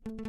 Welcome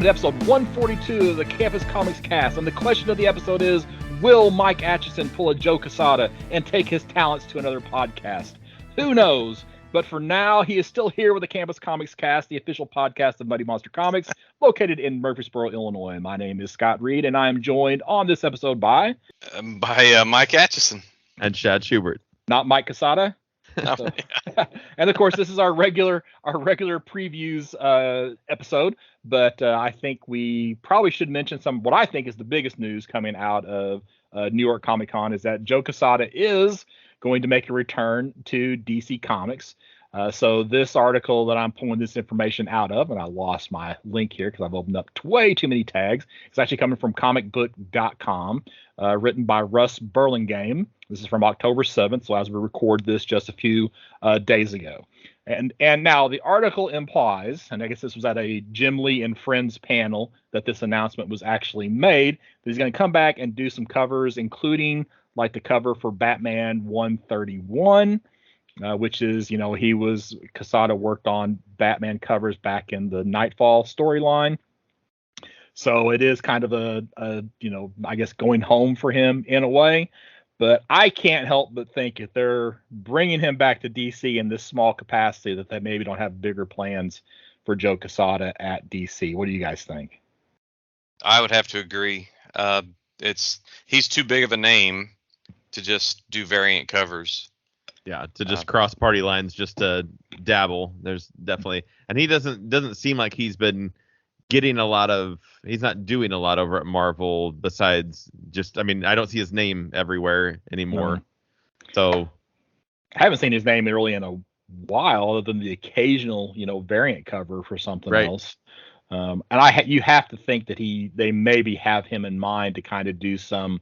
to episode 142 of the Campus Comics Cast, and the question of the episode is, will Mike Atchison pull a Joe Quesada and take his talents to another podcast? Who knows? But for now, he is still here with the Campus Comics Cast, the official podcast of Mighty Monster Comics, located in Murfreesboro, Illinois. My name is Scott Reed, and I am joined on this episode by Mike Atchison and Chad Schubert. Not Mike Quesada. No. So, and of course, this is our regular previews episode. But I think we probably should mention what I think is the biggest news coming out of New York Comic Con is that Joe Quesada is going to make a return to DC Comics. So this article that I'm pulling this information out of, and I lost my link here because I've opened up way too many tags. It's actually coming from comicbook.com, written by Russ Burlingame. This is from October 7th, so as we record this just a few days ago. And now the article implies, and I guess this was at a Jim Lee and Friends panel that this announcement was actually made, that he's going to come back and do some covers, including like the cover for Batman 131, which is, Quesada worked on Batman covers back in the Nightfall storyline. So it is kind of a I guess going home for him in a way. But I can't help but think if they're bringing him back to DC in this small capacity, that they maybe don't have bigger plans for Joe Quesada at DC. What do you guys think? I would have to agree. He's too big of a name to just do variant covers. Yeah, to just cross party lines, just to dabble. There's definitely, and he doesn't seem like he's been getting he's not doing a lot over at Marvel besides just, I don't see his name everywhere anymore. No. So I haven't seen his name really in a while, other than the occasional, variant cover for something else. And you have to think that they maybe have him in mind to kind of do some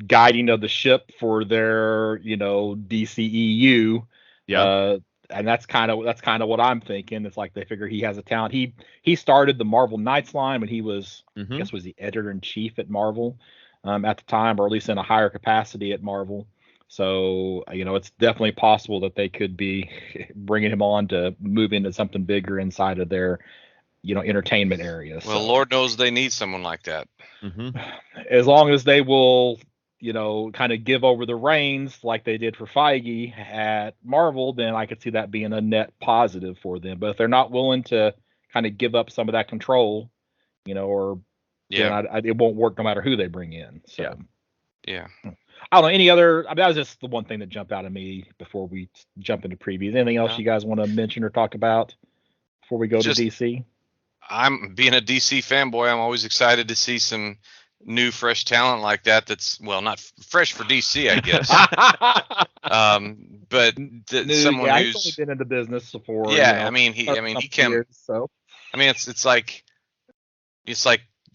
guiding of the ship for their, DCEU. Yeah. And that's kind of what I'm thinking. It's like they figure he has a talent. He started the Marvel Knights line when he was, I guess, was the editor-in-chief at Marvel at the time, or at least in a higher capacity at Marvel. So, it's definitely possible that they could be bringing him on to move into something bigger inside of their, entertainment area. Well, Lord knows they need someone like that. Mm-hmm. As long as they will, kind of give over the reins like they did for Feige at Marvel, then I could see that being a net positive for them. But if they're not willing to kind of give up some of that control, then it won't work no matter who they bring in. So, yeah. I don't know any other. That was just the one thing that jumped out at me before we jump into previews. Anything else you guys want to mention or talk about before we go to DC? I'm being a DC fanboy. I'm always excited to see some new fresh talent like that. That's not fresh for DC, I guess. But someone who's only been in the business for he came. Years, so it's like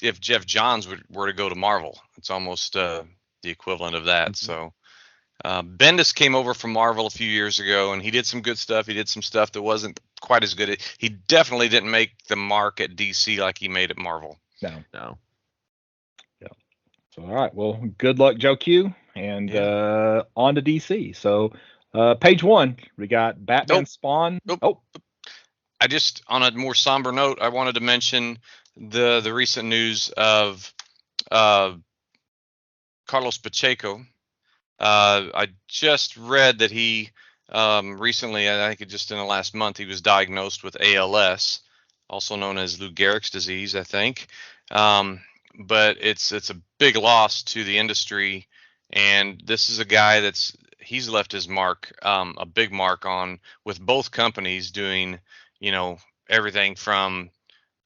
if Jeff Johns were to go to Marvel, it's almost the equivalent of that. So Bendis came over from Marvel a few years ago, and he did some good stuff. He did some stuff that wasn't quite as good. He definitely didn't make the mark at DC like he made at Marvel. No. So, all right. Well, good luck, Joe Q. And on to DC. So, page one, we got Batman Spawn. I just, on a more somber note, I wanted to mention the recent news of Carlos Pacheco. I just read that he recently, I think just in the last month, he was diagnosed with ALS, also known as Lou Gehrig's disease, I think. But it's a big loss to the industry, and this is a guy he's left his mark, a big mark on with both companies doing, everything from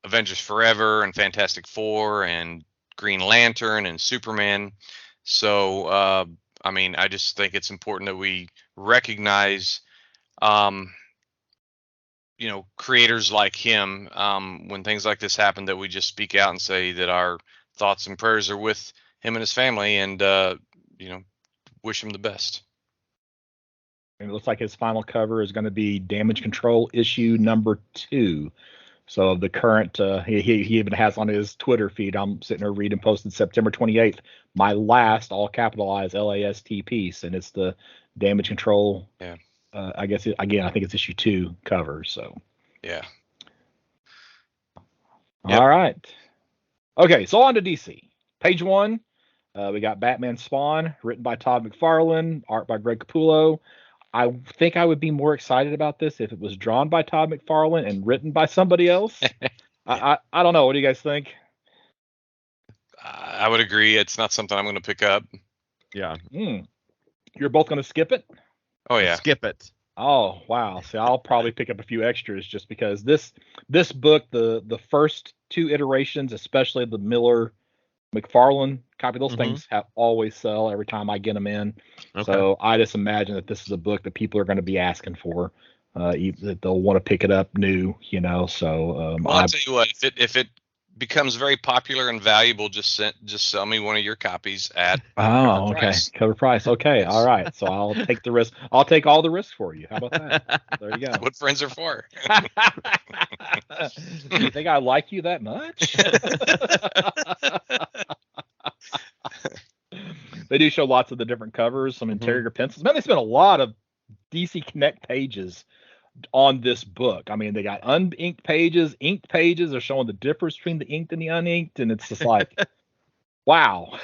Avengers Forever and Fantastic Four and Green Lantern and Superman. So, I just think it's important that we recognize, creators like him, when things like this happen, that we just speak out and say that our thoughts and prayers are with him and his family, and wish him the best. And it looks like his final cover is going to be Damage Control issue number 2. So the current, he even has on his Twitter feed, I'm sitting there reading, posted September 28th, my last all capitalized LAST piece, and it's the Damage Control. Yeah. I guess I think it's issue 2 cover. So. Yeah. All right. Okay, so on to DC. Page 1, we got Batman Spawn, written by Todd McFarlane, art by Greg Capullo. I think I would be more excited about this if it was drawn by Todd McFarlane and written by somebody else. I don't know. What do you guys think? I would agree. It's not something I'm going to pick up. Yeah. You're both going to skip it? Oh, yeah. Skip it. Oh, wow. See, I'll probably pick up a few extras just because this book, the first 2 iterations, especially the Miller McFarlane copy, those things have always sell every time I get them in. Okay. So I just imagine that this is a book that people are going to be asking for. That they'll want to pick it up new, So well, I'll tell you what, if it becomes very popular and valuable, just sell me one of your copies at cover price. Cover price. Okay, all right. So I'll take the risk. I'll take all the risks for you. How about that? There you go. That's what friends are for. You think I like you that much? They do show lots of the different covers, some interior pencils. Man, they spent a lot of DC Connect pages on this book. I mean, they got uninked pages, inked pages. They're showing the difference between the inked and the uninked, and it's just like, wow.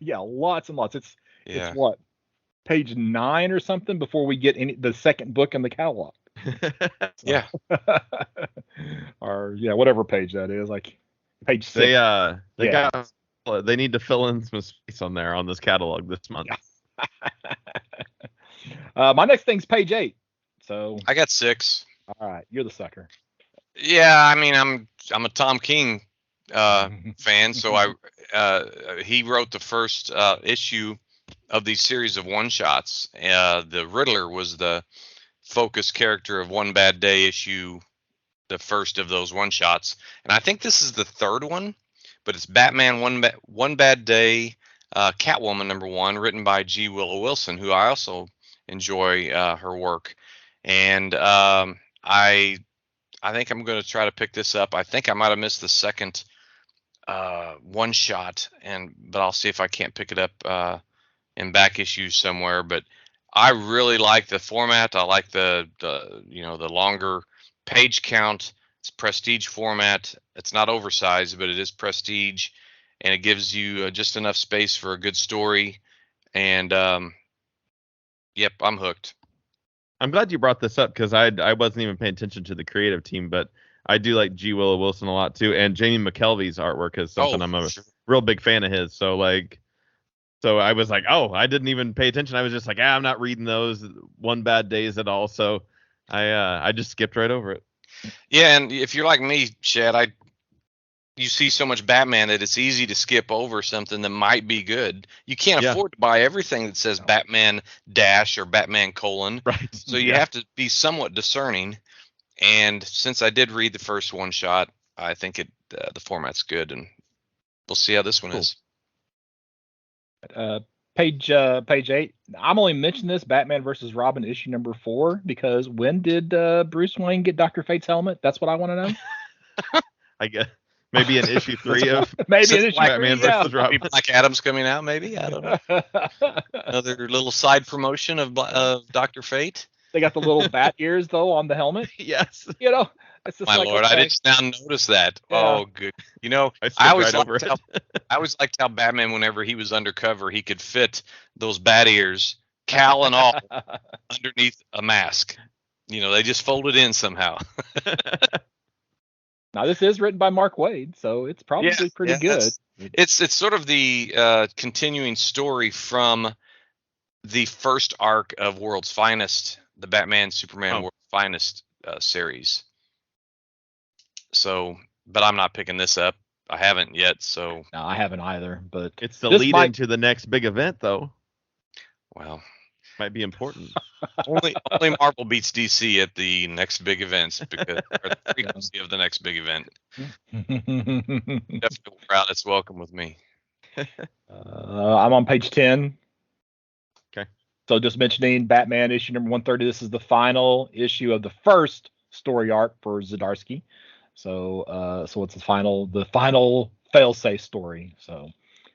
Yeah, lots and lots. It's what, page 9 or something before we get the second book in the catalog. Yeah. Or whatever page that is, like page 6. They need to fill in some space on there on this catalog this month. My next thing's page 8. So I got 6. All right, you're the sucker. Yeah, I mean, I'm a Tom King fan, so he wrote the first issue of these series of one-shots. The Riddler was the focus character of One Bad Day issue, the first of those one-shots, and I think this is the third one, but it's Batman One Bad Day, Catwoman #1, written by G. Willow Wilson, who I also enjoy her work. And I think I'm going to try to pick this up. I think I might have missed the second one shot, but I'll see if I can't pick it up in back issues somewhere. But I really like the format. I like the longer page count. It's prestige format. It's not oversized, but it is prestige, and it gives you just enough space for a good story. And yep, I'm hooked. I'm glad you brought this up because I wasn't even paying attention to the creative team, but I do like G. Willow Wilson a lot too, and Jamie McKelvey's artwork is something I'm a real big fan of his. So I was like, oh, I didn't even pay attention. I was just like, I'm not reading those One Bad Days at all. So I just skipped right over it. Yeah, and if you're like me, Chad, you see so much Batman that it's easy to skip over something that might be good. You can't afford to buy everything that says Batman dash or Batman : right. So you have to be somewhat discerning. And since I did read the first one shot, I think the format's good, and we'll see how this one is. Page 8. I'm only mentioning this Batman versus Robin issue #4 because when did Bruce Wayne get Dr. Fate's helmet? That's what I want to know. I guess maybe in issue 3 of maybe in issue Batman versus Robin. Black Adam's coming out, maybe. I don't know. Another little side promotion of Dr. Fate. They got the little bat ears though on the helmet. Yes. It's just my like, lord, okay. I just now noticed that. Yeah. Oh, good. I always liked how Batman, whenever he was undercover, he could fit those bat ears, cowl and all, underneath a mask. They just folded in somehow. Now this is written by Mark Waid, so it's probably pretty good. It's sort of the continuing story from the first arc of World's Finest, the Batman Superman World's Finest series. So, but I'm not picking this up. I haven't yet, so. No, I haven't either, but. It's the lead into the next big event, though. Well. Might be important. only Marvel beats DC at the next big events because or the frequency of the next big event. Definitely wear out its welcome with me. I'm on page 10. So just mentioning Batman issue number 130. This is the final issue of the first story arc for Zdarsky. So it's the final fail-safe story. So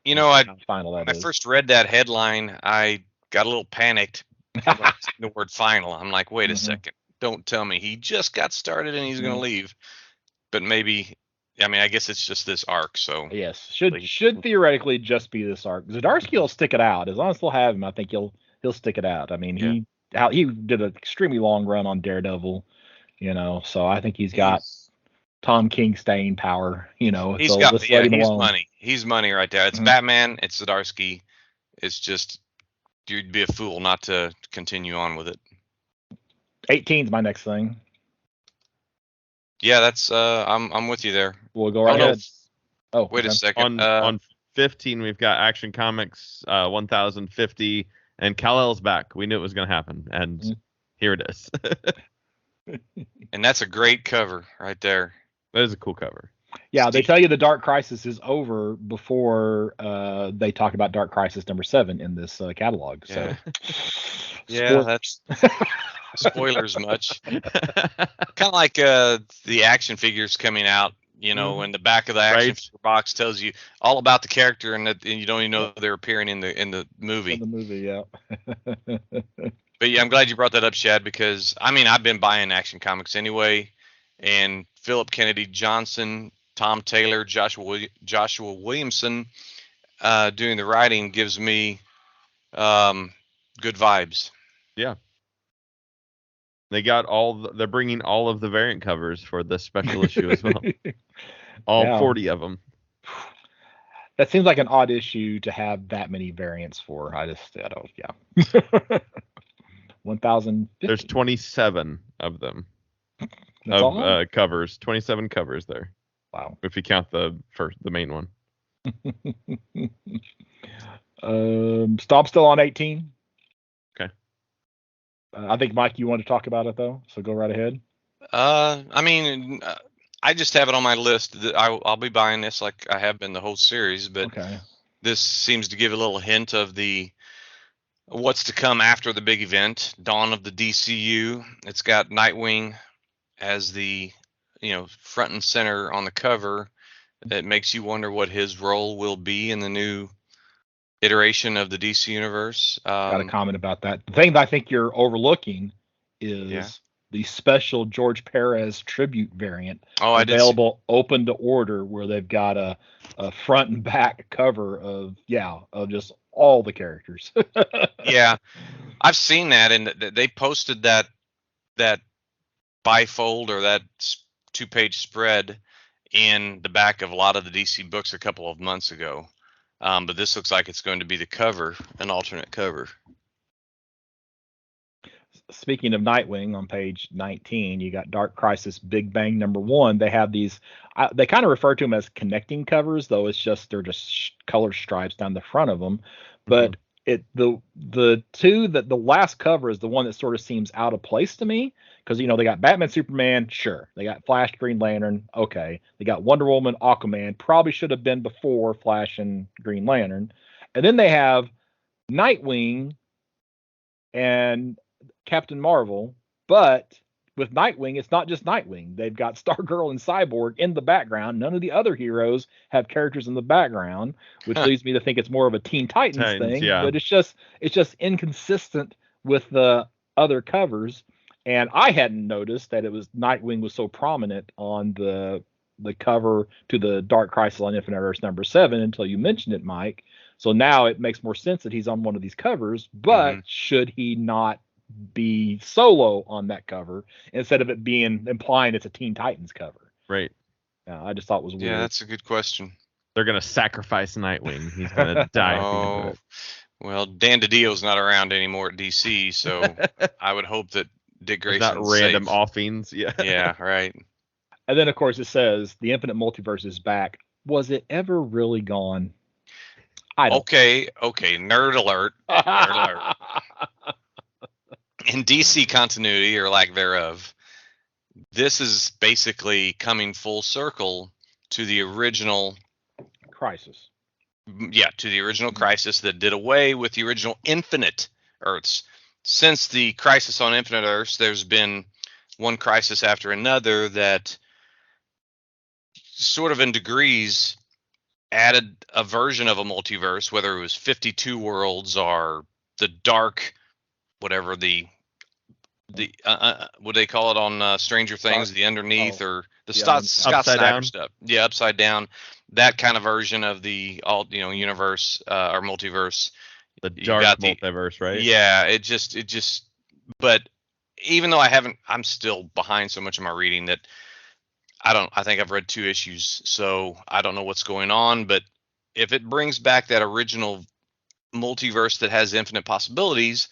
You know, I final when that I is. first read that headline, I got a little panicked when I seen the word final. I'm like, wait a second. Don't tell me he just got started and he's going to leave. But maybe, I mean, I guess it's just this arc. So Yes, should theoretically just be this arc. Zdarsky will stick it out as long as they'll have him. I think he'll stick it out. I mean, he did an extremely long run on Daredevil, so I think he's got Tom King staying power. He's so got let's let him alone. money. He's money right there. It's Batman. It's Zdarsky. It's just you'd be a fool not to continue on with it. 18 is my next thing. Yeah, that's I'm with you there. We'll go right ahead. Oh, wait a second. On 15, we've got Action Comics 1050, and Kal-El's back. We knew it was going to happen, and here it is. And that's a great cover right there. That is a cool cover. Yeah, they tell you the Dark Crisis is over before they talk about Dark Crisis number 7 in this catalog. So, yeah, that's spoilers much. Kind of like the action figures coming out. When the back of the action figure box tells you all about the character, and you don't even know they're appearing in the movie. In the movie, yeah. But yeah, I'm glad you brought that up, Shad, because I mean I've been buying Action Comics anyway, and Philip Kennedy Johnson, Tom Taylor, Joshua Williamson doing the writing gives me good vibes. Yeah. They got they're bringing all of the variant covers for this special issue as well. All 40 of them. That seems like an odd issue to have that many variants for. I don't. 1,050. There's 27 of them. That's all? Covers. 27 covers there. Wow. If you count the main one. Stop still on 18. Okay. I think, Mike, you want to talk about it, though, so go right ahead. I mean, I just have it on my list that I'll be buying this like I have been the whole series, but this seems to give a little hint of what's to come after the big event, Dawn of the DCU. It's got Nightwing as the front and center on the cover. It makes you wonder what his role will be in the new iteration of the DC universe. Got a comment about that. The thing that I think you're overlooking is the special George Perez tribute variant available open to order, where they've got a front and back cover of just all the characters. Yeah, I've seen that, and they posted that bifold or that 2-page spread in the back of a lot of the DC books a couple of months ago. But this looks like it's going to be the cover, an alternate cover. Speaking of Nightwing, on page 19, you got Dark Crisis Big Bang number 1. They have these, they kind of refer to them as connecting covers, though they're just color stripes down the front of them. But the last cover is the one that sort of seems out of place to me, because they got Batman, Superman, sure. They got Flash, Green Lantern, okay. They got Wonder Woman, Aquaman, probably should have been before Flash and Green Lantern. And then they have Nightwing and Captain Marvel, but with Nightwing, it's not just Nightwing. They've got Stargirl and Cyborg in the background. None of the other heroes have characters in the background, which leads me to think it's more of a Teen Titans thing. Yeah. But it's just inconsistent with the other covers. And I hadn't noticed that Nightwing was so prominent on the cover to the Dark Crisis on Infinite Earths number 7 until you mentioned it, Mike. So now it makes more sense that he's on one of these covers, but should he not be solo on that cover instead of it implying it's a Teen Titans cover? Right. I just thought it was weird. Yeah, that's a good question. They're going to sacrifice Nightwing. He's going to die. Oh, well, Dan DiDio's not around anymore at DC, so I would hope that Dick Grayson's not random safe. Offings. Yeah. Yeah, right. And then, of course, it says the Infinite Multiverse is back. Was it ever really gone? Okay, nerd alert. Nerd alert. In DC continuity, or lack thereof, this is basically coming full circle to the original Crisis. Yeah, to the original Crisis that did away with the original Infinite Earths. Since the Crisis on Infinite Earths, there's been one crisis after another that sort of in degrees added a version of a multiverse, whether it was 52 worlds or the dark, whatever the what they call it on Stranger Things, the underneath, or the Scott Snyder stuff. Yeah, upside down. That kind of version of the universe or multiverse. The dark multiverse, right? Yeah, it just. But even though I'm still behind so much of my reading that I think I've read 2 issues, so I don't know what's going on. But if it brings back that original multiverse that has infinite possibilities,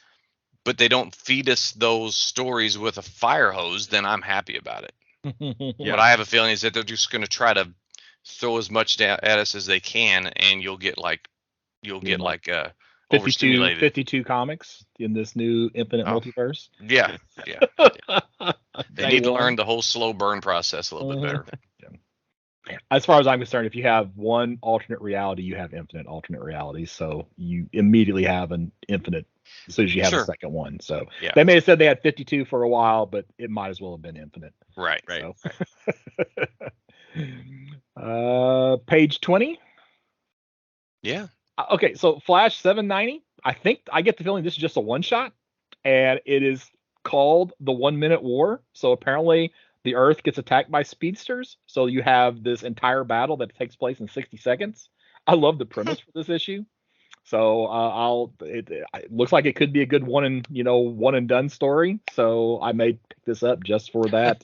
but they don't feed us those stories with a fire hose, then I'm happy about it. Yeah. What I have a feeling is that they're just going to try to throw as much at us as they can, and you'll get 52 comics in this new infinite multiverse. Yeah. They need to learn the whole slow burn process a little bit better. Yeah. As far as I'm concerned, if you have one alternate reality, you have infinite alternate realities. So you immediately have an infinite as soon as you have a second one. So they may have said they had 52 for a while, but it might as well have been infinite. Right. So. Page 20. Yeah. Okay, so Flash 790. I think I get the feeling this is just a one shot, and it is called the 1 Minute War. So apparently the Earth gets attacked by speedsters. So you have this entire battle that takes place in 60 seconds. I love the premise for this issue. So it looks like it could be a good one and done story. So I may pick this up just for that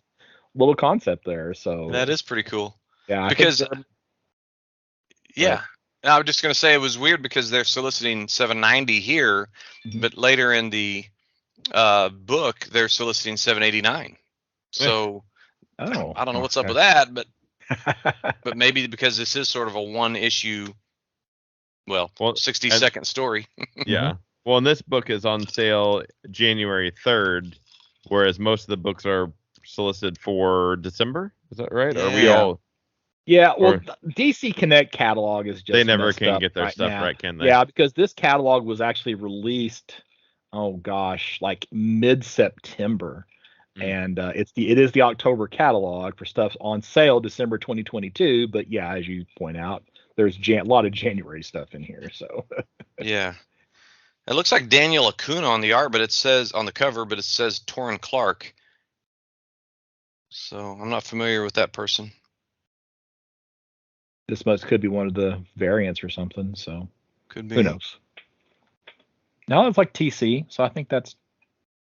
little concept there. So that is pretty cool. Yeah, because I was just going to say it was weird because they're soliciting 790 here, but later in the book they're soliciting 789. So I don't know what's up with that, but maybe because this is sort of a one issue, 60-second story. Yeah. Well, and this book is on sale January 3rd, whereas most of the books are solicited for December. Is that right? Yeah. Are we all? Yeah, well, DC Connect catalog is just they never can get their stuff right, can they? Yeah, because this catalog was actually released, like mid-September, and it is the October catalog for stuff on sale December 2022. But yeah, as you point out, there's a lot of January stuff in here. So yeah, it looks like Daniel Acuna on the art, but it says on the cover, but it says Torrin Clark. So I'm not familiar with that person. This could be one of the variants or something. So could be. Who knows? No, it's like TC. So I think that's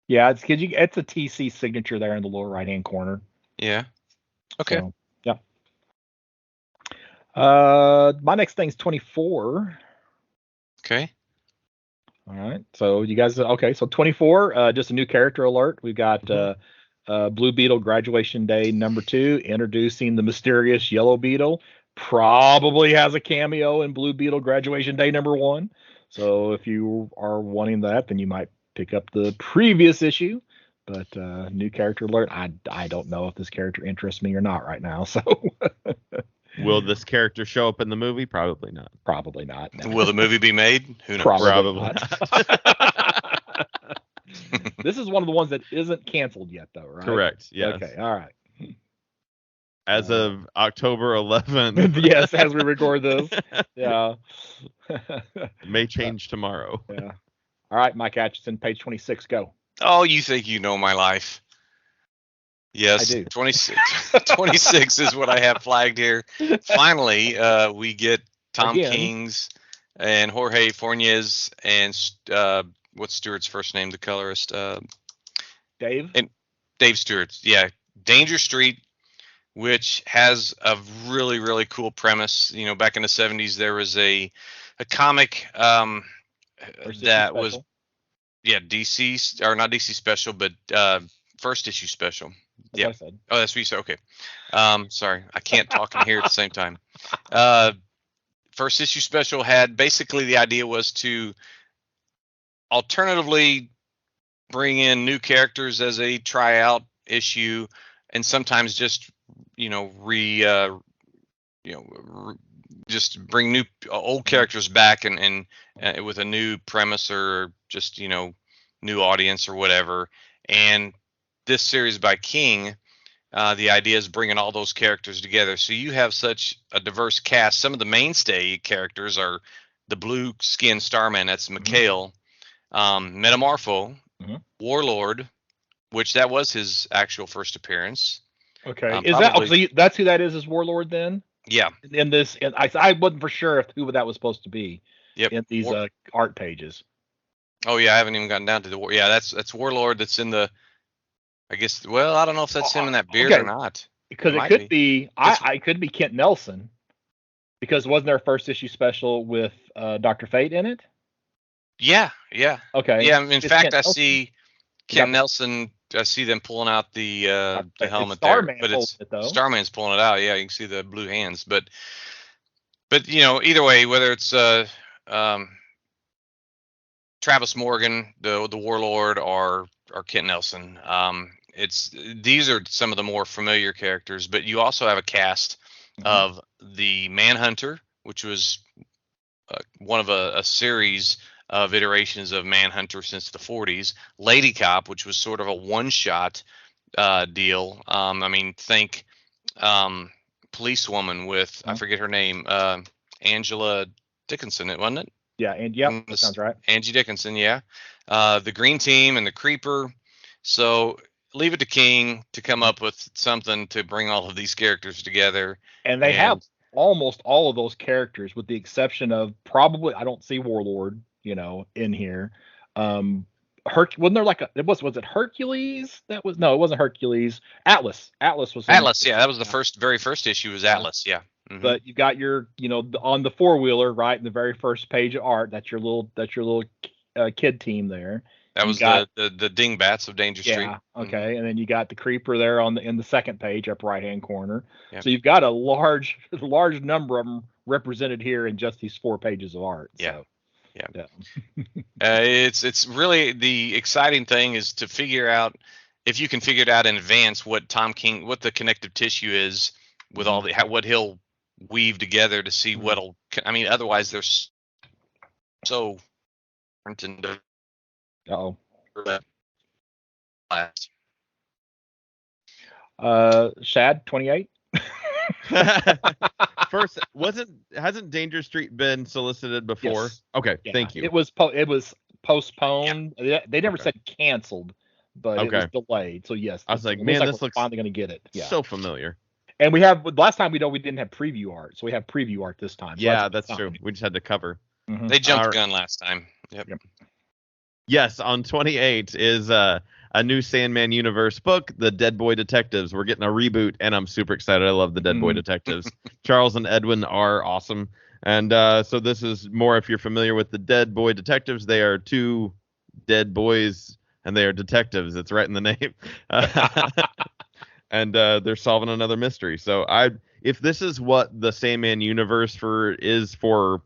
it's a TC signature there in the lower right hand corner. Yeah. Okay. So, my next thing's 24. Okay. All right. So you guys, okay. So 24, just a new character alert. We've got Blue Beetle Graduation Day #2, introducing the mysterious Yellow Beetle. Probably has a cameo in Blue Beetle Graduation Day #1. So if you are wanting that, then you might pick up the previous issue. But new character alert. I don't know if this character interests me or not right now. So. Will this character show up in the movie? Probably not. Probably not. No. Will the movie be made? Who knows? Probably not. This is one of the ones that isn't canceled yet, though, right? Correct. Yes. Okay. All right. As of October 11th. Yes, as we record this. Yeah. It may change tomorrow. Yeah. All right, Mike Atchison, page 26, go. Oh, you think you know my life. Yes, I do. 26 is what I have flagged here. Finally, we get Tom King's and Jorge Fornes and what's Stewart's first name, the colorist? Dave? And Dave Stewart. Yeah, Danger Street, which has a really, really cool premise. You know, back in the 70s, there was a comic that was, DC, or not DC special, but first issue special. Yeah. Oh, that's what you said. Okay. Sorry, I can't talk and hear at the same time. First issue special had basically the idea was to alternatively bring in new characters as a tryout issue, and sometimes just just bring new old characters back and with a new premise or just new audience or whatever. And this series by King, the idea is bringing all those characters together. So you have such a diverse cast. Some of the mainstay characters are the blue skin Starman. That's McHale, Metamorpho, Warlord, which that was his actual first appearance. Okay, is that that's who that is Warlord then? Yeah. In this, and I wasn't for sure who that was supposed to be. Yep. In these art pages. Oh yeah, I haven't even gotten down to the war. Yeah, that's Warlord. That's in the. I guess. Well, I don't know if that's him in that beard or not. Because it could be. I could be Kent Nelson. Because wasn't there a first issue special with Dr. Fate in it? Yeah. Yeah. Okay. Yeah. In fact, I see Kent Nelson. I see them pulling out the helmet there, but it's Starman's pulling it out. Yeah, you can see the blue hands, but either way, whether it's Travis Morgan, the Warlord, or Kent Nelson, these are some of the more familiar characters. But you also have a cast of the Manhunter, which was one of a series of iterations of Manhunter since the 40s. Lady Cop, which was sort of a one-shot deal. I mean, think Policewoman with I forget her name, Angela Dickinson, wasn't it? Yeah, and that sounds right. Angie Dickinson, yeah. The Green Team and the Creeper. So leave it to King to come up with something to bring all of these characters together. And they have almost all of those characters, with the exception of probably I don't see Warlord, in here. Wasn't there was it Hercules? It wasn't Hercules. Atlas was Atlas. Yeah, that was the very first issue was Atlas. Yeah. Mm-hmm. But you got your, on the 4-wheeler, right, in the very first page of art. That's your little kid team there. That was the Dingbats of Danger Street. Yeah. Okay, and then you got the Creeper there in the second page, up right hand corner. Yep. So you've got a large number of them represented here in just these 4 pages of art. Yeah. So. Yeah. It's really the exciting thing is to figure out, if you can figure it out in advance, what the connective tissue is with all what he'll weave together to see what'll. I mean, otherwise they're so. Uh-oh. Shad 28. First, hasn't Danger Street been solicited before? Yes. Okay, yeah. Thank you. It was postponed. Yeah. They never said canceled, but it was delayed. So yes, I was like, man, this looks finally going to get it. Yeah. So familiar. And we have last time we didn't have preview art, so we have preview art this time. So yeah, that's true. We just had to cover. Mm-hmm. They jumped the gun last time. Yep. Yes, on 28 is a new Sandman universe book, The Dead Boy Detectives. We're getting a reboot, and I'm super excited. I love the Dead Boy Detectives. Charles and Edwin are awesome. And so this is more, if you're familiar with the Dead Boy Detectives, they are 2 dead boys, and they are detectives. It's right in the name. And they're solving another mystery. So if this is what the Sandman universe is for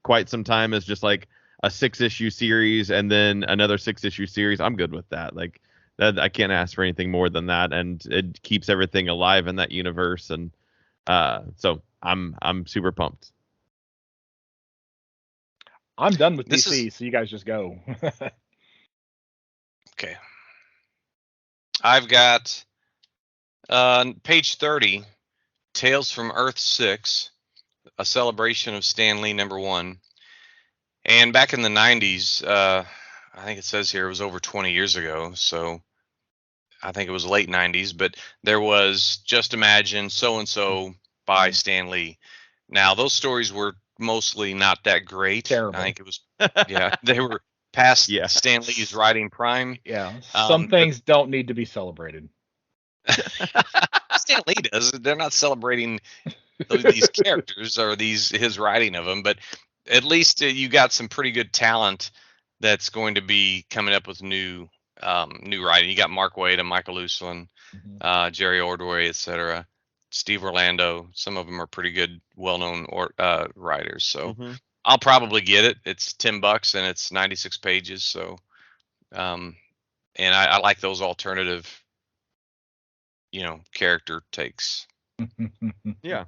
quite some time, is just like a 6-issue series and then another 6-issue series, I'm good with that. Like that, I can't ask for anything more than that, and it keeps everything alive in that universe. And so I'm super pumped. I'm done with DC, so you guys just go. Okay. I've got page 30, Tales from Earth 6, a celebration of Stan Lee #1. And back in the 90s, I think it says here it was over 20 years ago, so I think it was late 90s, but there was Just Imagine So-and-so by Stan Lee. Now, those stories were mostly not that great. Terrible. I think it was, they were past Stan Lee's writing prime. Yeah, some things don't need to be celebrated. Stan Lee does. They're not celebrating these characters or his writing of them, but at least you got some pretty good talent that's going to be coming up with new writing. You got Mark Waid and Michael Uslan, Jerry Ordway, etc. Steve Orlando. Some of them are pretty good, well-known writers. So I'll probably get it. It's $10 and it's 96 pages. So, and I like those alternative, character takes. Yeah.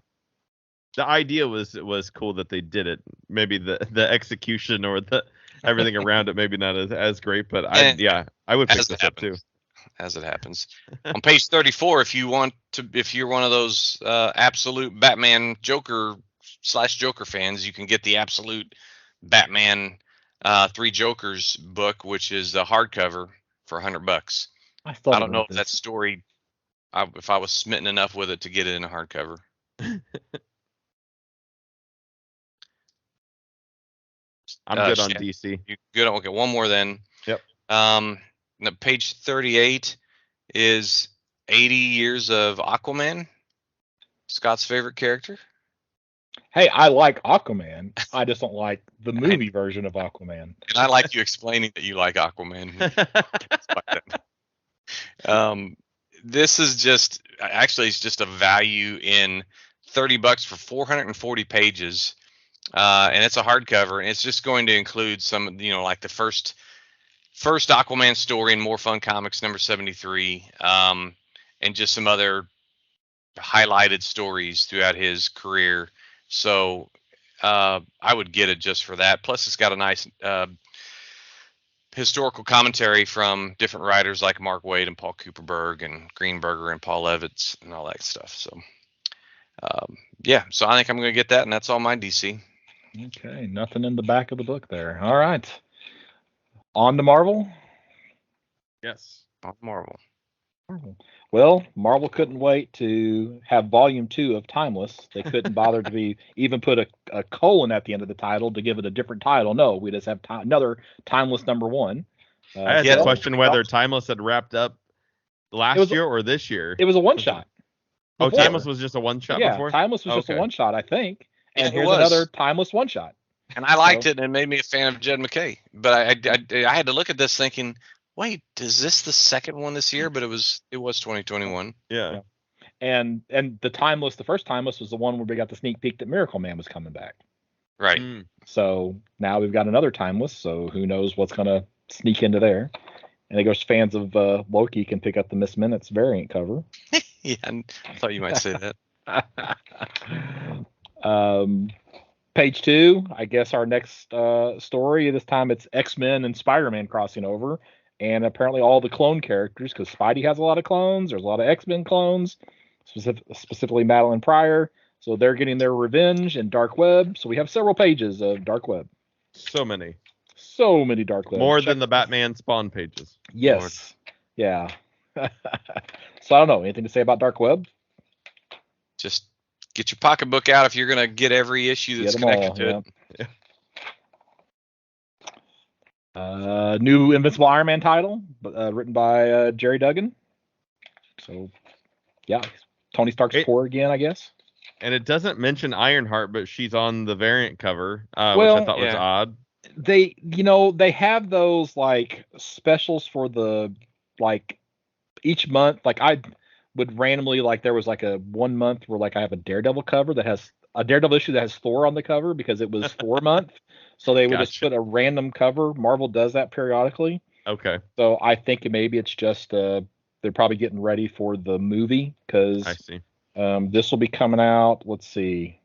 the idea was cool that they did it. Maybe the execution or the everything around it maybe not as great, but I would pick As this it up too. happens. As it happens. On page 34, if you're one of those absolute Batman Joker / Joker fans, you can get the absolute Batman Three Jokers book, which is the hardcover for $100. I don't know if that story, if I was smitten enough with it to get it in a hardcover. I'm good on DC. You good? Okay, one more then. Yep. Page 38 is 80 years of Aquaman. Scott's favorite character. Hey, I like Aquaman. I just don't like the movie version of Aquaman. And I like you explaining that you like Aquaman. This is just it's just a value in $30 for 440 pages. And it's a hardcover, and it's just going to include some, like the first Aquaman story in More Fun Comics number 73, and just some other highlighted stories throughout his career. So I would get it just for that. Plus, it's got a nice historical commentary from different writers like Mark Waid and Paul Kuperberg and Greenberger and Paul Levitz and all that stuff. So so I think I'm going to get that, and that's all my DC. Okay, nothing in the back of the book there. All right. On to Marvel? Yes. On Marvel. Well, Marvel couldn't wait to have volume 2 of Timeless. They couldn't bother to even put a colon at the end of the title to give it a different title. No, we just have another Timeless number 1. I had to question whether Timeless had wrapped up last year or this year. It was a one-shot. Oh, Timeless was just a one-shot before? Yeah, Timeless was just a one-shot, I think. And here's another Timeless one-shot. And I liked it, and it made me a fan of Jed McKay. But I had to look at this thinking, wait, is this the second one this year? But it was 2021. Yeah. And the first Timeless was the one where we got the sneak peek that Miracle Man was coming back. Right. So now we've got another Timeless, so who knows what's going to sneak into there. And I guess fans of Loki can pick up the Miss Minutes variant cover. Yeah, I thought you might say that. Page 2, I guess our next story, this time it's X-Men and Spider-Man crossing over, and apparently all the clone characters, because Spidey has a lot of clones, there's a lot of X-Men clones, specifically Madeline Pryor, so they're getting their revenge in Dark Web, so we have several pages of Dark Web. So many Dark Web. More than the Batman Spawn pages. Yes. Lord. Yeah. So I don't know, anything to say about Dark Web? Just get your pocketbook out if you're going to get every issue that's connected to it. New Invincible Iron Man title, written by Jerry Duggan. So, yeah, Tony Stark's poor again, I guess. And it doesn't mention Ironheart, but she's on the variant cover, which I thought was odd. They have those like specials for the each month. Like I would randomly there was like a 1 month where I have a Daredevil cover that has a Daredevil issue that has Thor on the cover because it was 4 month. So they would just put a random cover. Marvel does that periodically. Okay. So I think maybe it's just they're probably getting ready for the movie because I see. This will be coming out. Let's see.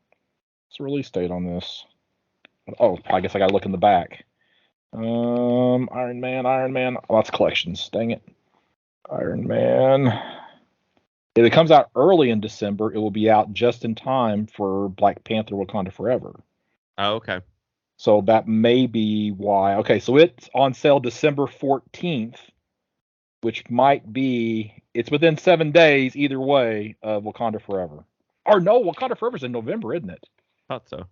What's the release date on this? Oh, I guess I got to look in the back. Iron Man. Oh, that's collections. Dang it. Iron Man. If it comes out early in December, it will be out just in time for Black Panther Wakanda Forever. Oh, okay. So that may be why. Okay, so it's on sale December 14th, which might be, it's within 7 days either way of Wakanda Forever. Or no, Wakanda Forever is in November, isn't it? Thought so.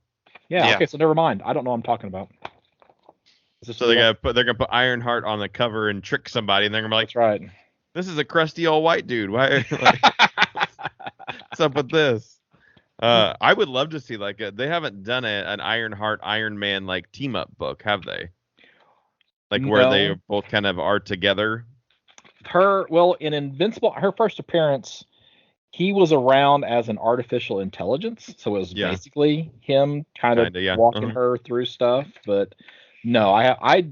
Yeah, okay, so never mind. I don't know what I'm talking about. So they're gonna put Ironheart on the cover and trick somebody, and they're gonna be like, "That's right. This is a crusty old white dude. Why? What's up with this?" I would love to see they haven't done an Ironheart Iron Man team up book, have they? Where they both kind of are together. In Invincible, her first appearance, he was around as an artificial intelligence, so it was basically him kind of walking her through stuff. But no, I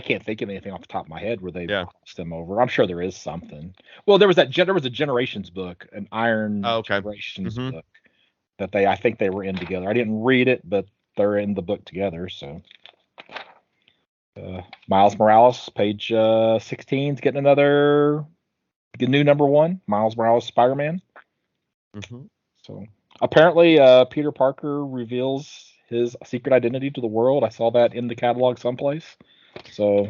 can't think of anything off the top of my head where they crossed them over. I'm sure there is something. Well, there was a Generations book, an Iron Generations book. that I think they were in together. I didn't read it, but they're in the book together. So Miles Morales, page 16, is getting another new number 1. Miles Morales Spider-Man. Mm-hmm. So apparently Peter Parker reveals his secret identity to the world. I saw that in the catalog someplace. So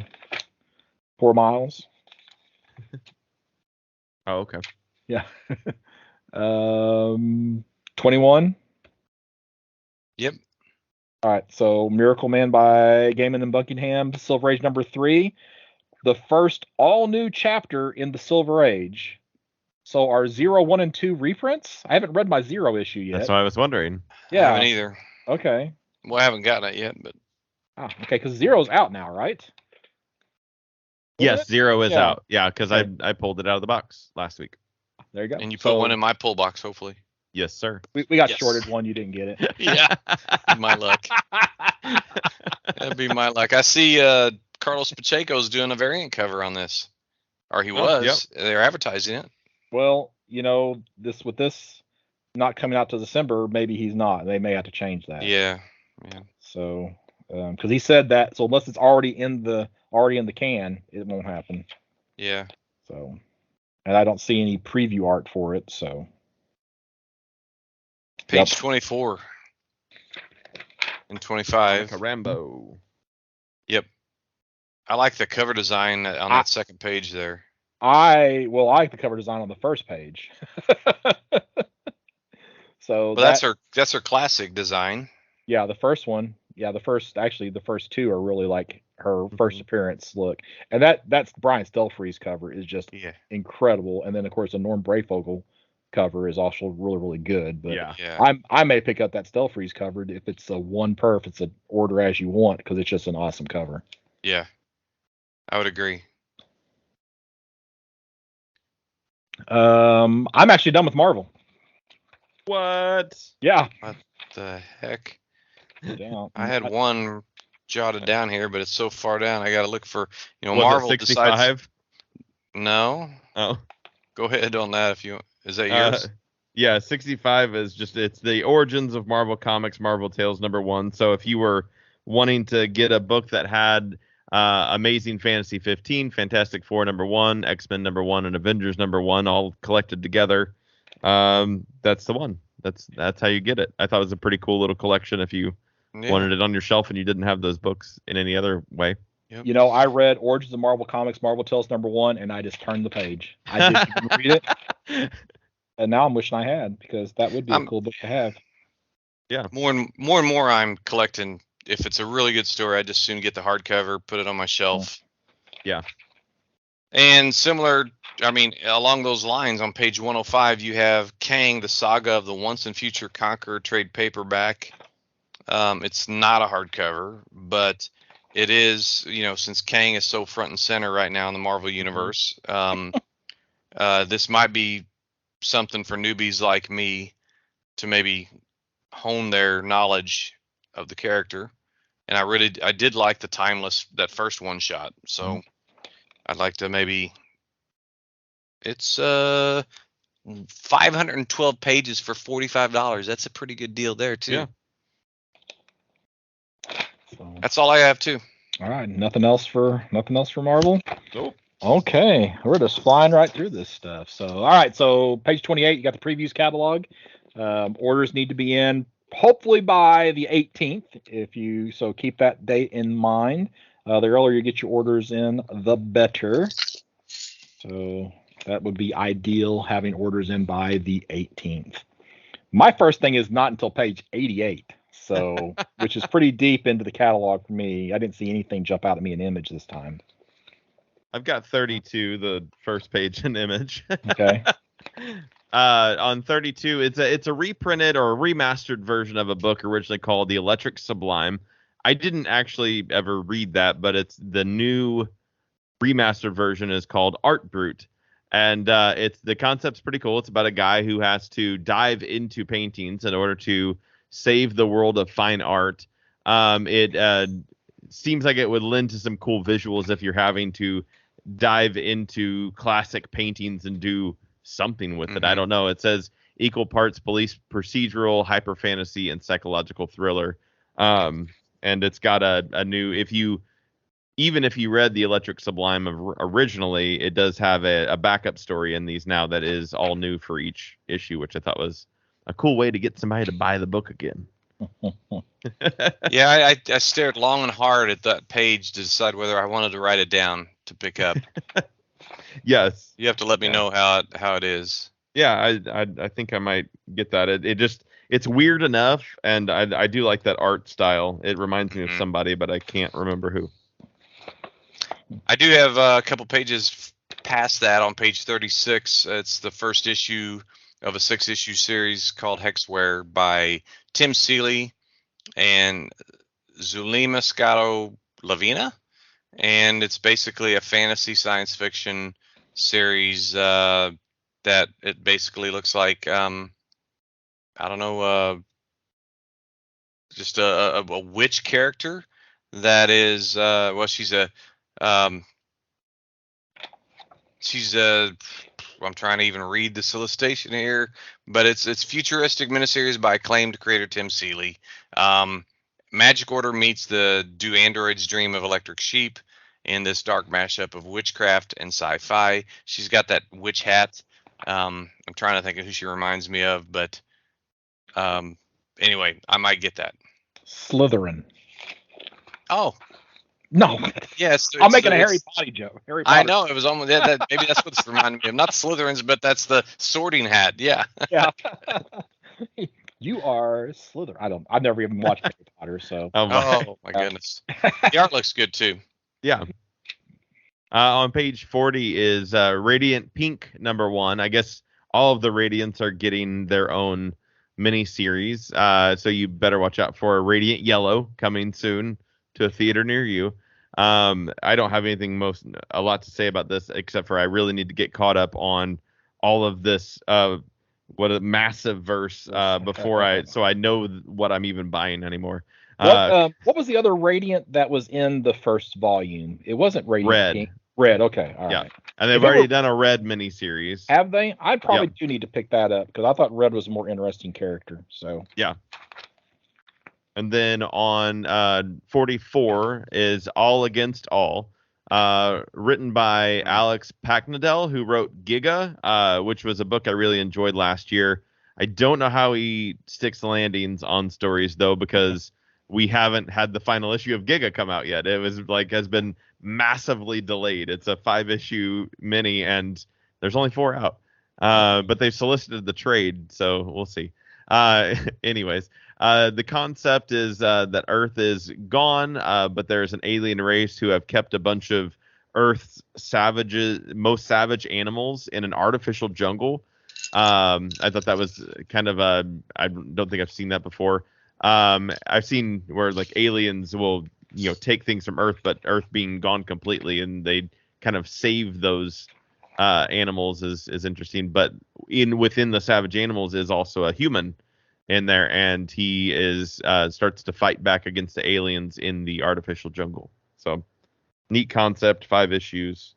poor Miles. Oh, okay. Yeah. 21. Yep. All right. So Miracle Man by Gaiman and Buckingham, Silver Age number 3. The first all-new chapter in the Silver Age. So are 0, 1, and 2 reprints? I haven't read my 0 issue yet. That's what I was wondering. I haven't either. Okay. Well, I haven't gotten it yet, but. Okay, because 0's out now, right? Yes, 0 is out. Yeah, because okay. I pulled it out of the box last week. There you go. And you put one in my pull box, hopefully. Yes, sir. We got shorted one. You didn't get it. Yeah. My luck. That'd be my luck. I see Carlos Pacheco's doing a variant cover on this. Or he was. Yep. They're advertising it. Well, this not coming out to December, maybe he's not. They may have to change that. Yeah. So, because he said that, so unless it's already in the can, it won't happen. Yeah. So, and I don't see any preview art for it. So, page 24 and 25. Like a Rambo. Yep. I like the cover design on that second page there. I like the cover design on the first page. So that's her classic design. Yeah, the first one. Yeah, the first 2 are really like her first appearance look. And that's Brian Stelfree's cover is just incredible. And then of course the Norm Brayfogle cover is also really, really good. But I may pick up that Stelfree's cover if it's a one per, if it's an order as you want, because it's just an awesome cover. Yeah. I would agree. I'm actually done with Marvel. What? Yeah. What the heck? Yeah. I had one jotted down here, but it's so far down. I got to look for, Was Marvel it 65? No. Oh. Go ahead on that if you. Is that yours? Yeah, 65 is it's the origins of Marvel Comics, Marvel Tales number 1. So if you were wanting to get a book that had Amazing Fantasy 15, Fantastic Four number 1, X-Men number 1, and Avengers number 1 all collected together, that's the one. That's how you get it. I thought it was a pretty cool little collection if you wanted it on your shelf and you didn't have those books in any other way. Yep. I read Origins of Marvel Comics, Marvel Tales number 1, and I just turned the page. I didn't even read it. And now I'm wishing I had, because that would be a cool book to have. Yeah. More and more I'm collecting. If it's a really good story, I just soon get the hardcover, put it on my shelf. Yeah. And similar, along those lines, on page 105, you have Kang, the Saga of the Once and Future Conqueror trade paperback. It's not a hardcover, but it is, since Kang is so front and center right now in the Marvel Universe, this might be something for newbies like me to maybe hone their knowledge of the character. And I did like the Timeless, that first one shot. So I'd like to maybe, it's 512 pages for $45. That's a pretty good deal there too. Yeah. So, that's all I have too. All right. Nothing else for Marvel? Nope. Okay, we're just flying right through this stuff. So, all right, so page 28, you got the previews catalog. Orders need to be in hopefully by the 18th. So keep that date in mind. The earlier you get your orders in, the better. So that would be ideal, having orders in by the 18th. My first thing is not until page 88, so which is pretty deep into the catalog for me. I didn't see anything jump out at me in image this time. I've got 32, the first page and image. Okay. On 32, it's a reprinted or a remastered version of a book originally called The Electric Sublime. I didn't actually ever read that, but it's the new remastered version is called Art Brute. And the concept's pretty cool. It's about a guy who has to dive into paintings in order to save the world of fine art. It seems like it would lend to some cool visuals if you're having to dive into classic paintings and do something with it. I don't know. It says equal parts police procedural, hyper fantasy, and psychological thriller. And it's got a new, even if you read the Electric Sublime originally, it does have a backup story in these now that is all new for each issue, which I thought was a cool way to get somebody to buy the book again. Yeah, I stared long and hard at that page to decide whether I wanted to write it down to pick up. Yes. You have to let me know how it is. Yeah, I think I might get that. It's weird enough, and I do like that art style. It reminds me of somebody, but I can't remember who. I do have a couple pages past that on page 36. It's the first issue of a 6-issue series called Hexware by Tim Seeley and Zulema Scotto Lavina. And it's basically a fantasy science fiction series that it basically looks like, I don't know, just a witch character that is, I'm trying to even read the solicitation here, but it's futuristic miniseries by acclaimed creator Tim Seeley. Magic Order meets the Do Androids Dream of Electric Sheep in this dark mashup of witchcraft and sci-fi. She's got that witch hat. I'm trying to think of who she reminds me of, but anyway, I might get that. Slytherin. Oh. No. Yes. I'm making a Harry Potter joke. I know, it was almost maybe that's what it's reminding me of. Not the Slytherins, but that's the sorting hat. Yeah. Yeah. You are Slytherin. I've never even watched Harry Potter, so. Oh my goodness. The art looks good too. Yeah. On page 40 is Radiant Pink #1. I guess all of the Radiants are getting their own mini-series, so you better watch out for Radiant Yellow coming soon to a theater near you. I don't have a lot to say about this, except for I really need to get caught up on all of this what a massive verse before so I know what I'm even buying anymore. What was the other Radiant that was in the first volume? It wasn't Radiant Red. Pink. Red, okay. All right. And they've already done a Red miniseries. Have they? I probably do need to pick that up because I thought Red was a more interesting character. So yeah. And then on 44 is All Against All, written by Alex Packnadel, who wrote Giga, which was a book I really enjoyed last year. I don't know how he sticks the landings on stories, though, because we haven't had the final issue of Giga come out yet. It has been massively delayed. It's a 5-issue mini, and there's only 4 out. But they've solicited the trade, so we'll see. Anyways, the concept is that Earth is gone, but there's an alien race who have kept a bunch of Earth's most savage animals in an artificial jungle. I thought that was kind of I don't think I've seen that before. I've seen where like aliens will take things from Earth, but Earth being gone completely, and they kind of save those animals is interesting. But within the savage animals is also a human in there, and he starts to fight back against the aliens in the artificial jungle. So neat concept, 5 issues.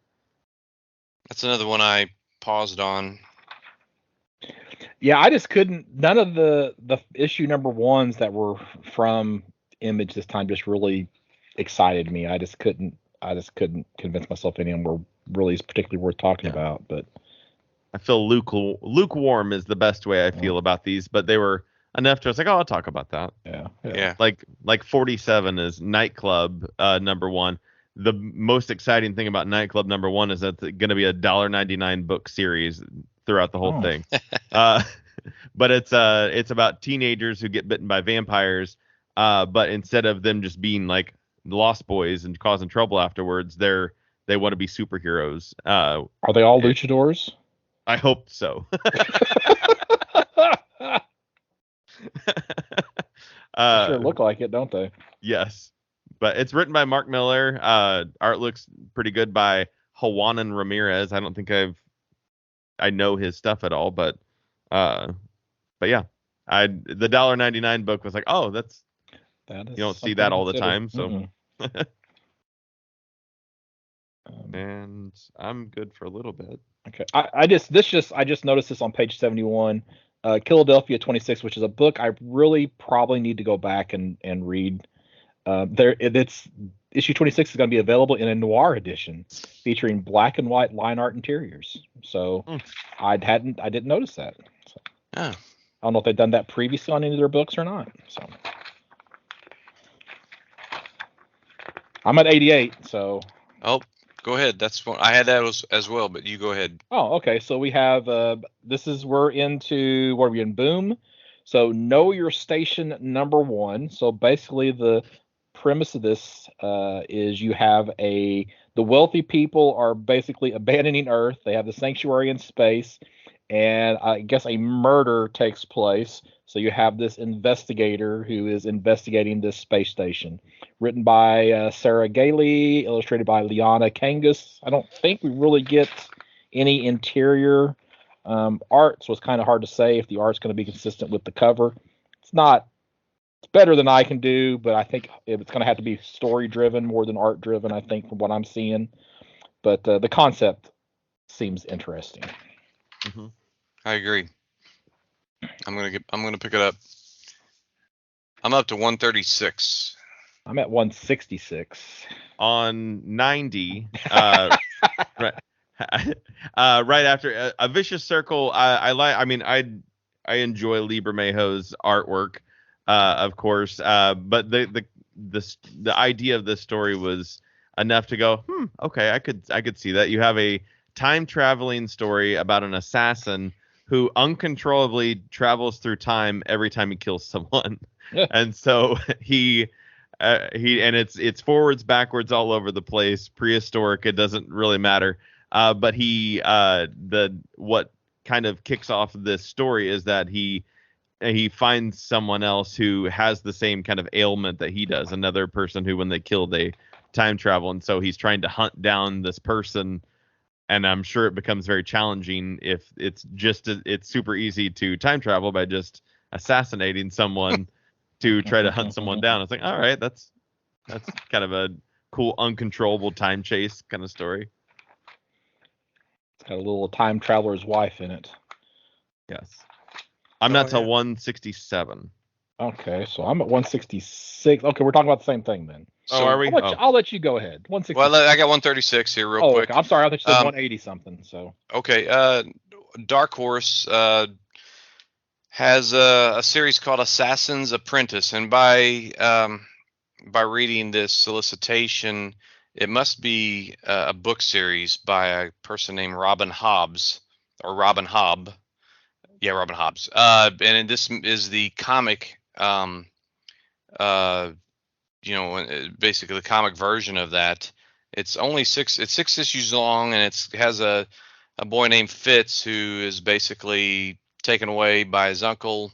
That's another one I paused on. Yeah, I just couldn't. None of the issue #1s that were from Image this time just really excited me. I just couldn't convince myself any of them were really particularly worth talking about. But I feel lukewarm is the best way I feel about these. But they were enough to. I was like, oh, I'll talk about that. Yeah. Like 47 is Nightclub #1. The most exciting thing about Nightclub #1 is that it's going to be a $1.99 book series throughout the whole thing. But it's about teenagers who get bitten by vampires. But instead of them just being like lost boys and causing trouble afterwards, they want to be superheroes. Are they all luchadors? I hope so. Sure look like it, don't they? Yes. But it's written by Mark Miller. Art looks pretty good by Juanan Ramirez. I don't think I know his stuff at all, but yeah. The $1.99 book was like, oh, that is you don't see that all the time, so and I'm good for a little bit. Okay. I just noticed this on page 71. Philadelphia 26, which is a book I really probably need to go back and read. It's issue 26 is going to be available in a noir edition featuring black and white line art interiors. So I didn't notice that. So, Oh. I don't know if they've done that previously on any of their books or not. So I'm at 88. So go ahead. That's one I had that as well, but you go ahead. Oh, okay. So we have we're into what are we in Boom? So know your station number one. So basically the premise of this is you have the wealthy people are basically abandoning Earth. They have the sanctuary in space, and I guess a murder takes place. So you have this investigator who is investigating this space station. Written by Sarah Gailey, illustrated by Liana Kangas. I don't think we really get any interior art, so it's kind of hard to say if the art's going to be consistent with the cover. It's not. It's better than I can do, but I think it's going to have to be story driven more than art driven. I think from what I'm seeing, but the concept seems interesting. Mm-hmm. I agree. I'm gonna pick it up. I'm up to 136. I'm at 166. On 90, right, right after a vicious circle. I enjoy Lieber Mayhew's artwork, of course. But the idea of this story was enough to go, okay, I could see that. You have a time traveling story about an assassin who uncontrollably travels through time every time he kills someone. And so he and it's forwards, backwards, all over the place, prehistoric. It doesn't really matter. But what kind of kicks off this story is that he finds someone else who has the same kind of ailment that he does. Another person who, when they kill, they time travel. And so he's trying to hunt down this person. And I'm sure it becomes very challenging if it's super easy to time travel by just assassinating someone to try to hunt someone down. It's like, all right, that's kind of a cool, uncontrollable time chase kind of story. It's got a little time traveler's wife in it. Yes. I'm not till 167. Okay, so I'm at 166. Okay, we're talking about the same thing then. So are we? I'll let you go ahead. 166. Well, I got 136 here real quick. Okay. I'm sorry, I thought you said 180 something. So okay, Dark Horse has a series called Assassin's Apprentice, and by reading this solicitation, it must be a book series by a person named Robin Hobbs or Robin Hobb. Yeah, Robin Hobbs. And this is the comic. Basically the comic version of that. It's only 6 issues long, and it has a boy named Fitz who is basically taken away by his uncle,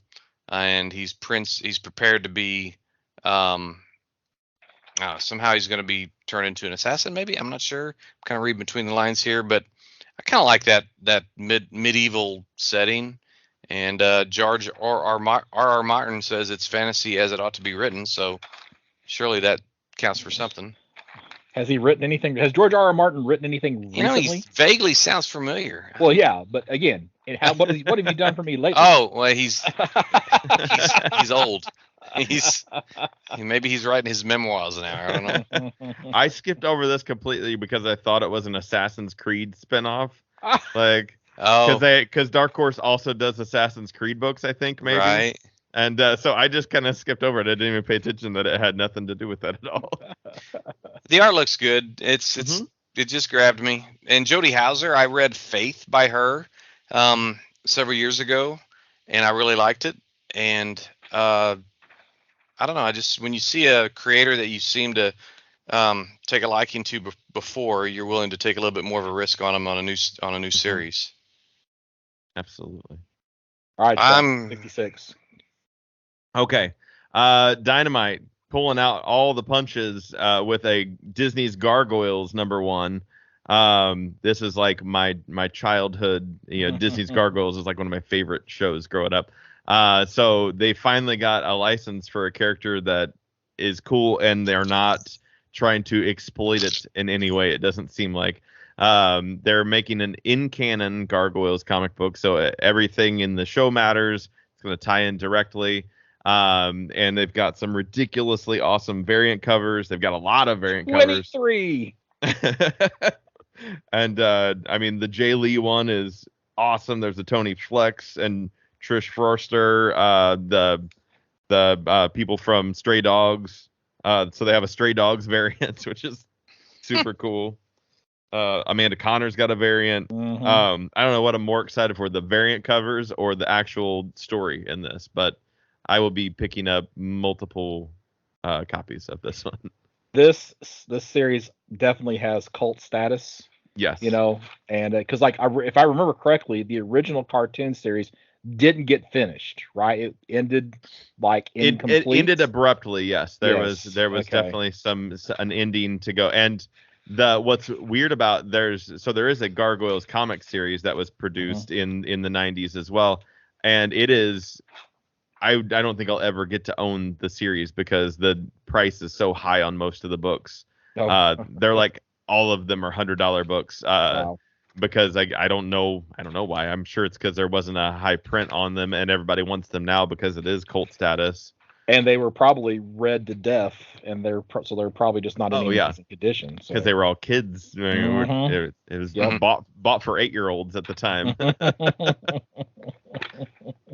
and he's prepared to be somehow he's going to be turned into an assassin, maybe. I'm not sure. I'm kind of reading between the lines here, but I kind of like that medieval setting. And George R.R. Martin says it's fantasy as it ought to be written, so surely that counts for something. Has he written anything? Has George R.R. Martin written anything recently? He vaguely sounds familiar. Well, yeah, but again, what have you done for me lately? Oh, well, he's old. Maybe he's writing his memoirs now. I don't know. I skipped over this completely because I thought it was an Assassin's Creed spinoff. Because Dark Horse also does Assassin's Creed books, I think, maybe. Right. And so I just kind of skipped over it. I didn't even pay attention that it had nothing to do with that at all. The art looks good. It just grabbed me. And Jody Hauser, I read Faith by her several years ago, and I really liked it. And I don't know. When you see a creator that you seem to take a liking to before, you're willing to take a little bit more of a risk on them on a new series. Absolutely. All right, I'm 66. Okay. Dynamite pulling out all the punches with a Disney's Gargoyles #1. This is like my childhood. Disney's Gargoyles is like one of my favorite shows growing up. So they finally got a license for a character that is cool, and they're not trying to exploit it in any way. It doesn't seem like. They're making an in-canon Gargoyles comic book, so everything in the show matters. It's going to tie in directly. And they've got some ridiculously awesome variant covers. They've got a lot of variant covers. 23. And I mean, the Jay Lee one is awesome. There's a Tony Flex and Trish Forster, the people from Stray Dogs. So they have a Stray Dogs variant, which is super cool. Amanda Connor's got a variant. Mm-hmm. I don't know what I'm more excited for, the variant covers or the actual story in this, but I will be picking up multiple copies of this one. This series definitely has cult status. Yes. You know, and because if I remember correctly, the original cartoon series didn't get finished, right? It ended incomplete. It ended abruptly. Yes, there was okay. definitely an ending to go. And what's weird about there is a Gargoyles comic series that was produced in the 90s as well, and it is. I don't think I'll ever get to own the series because the price is so high on most of the books. They're like all of them are $100 books. Wow. Because I don't know why. I'm sure it's because there wasn't a high print on them, and everybody wants them now because it is cult status. And they were probably read to death, and they're probably just not in any decent condition. Because they were all kids. It was bought for 8-year-olds at the time.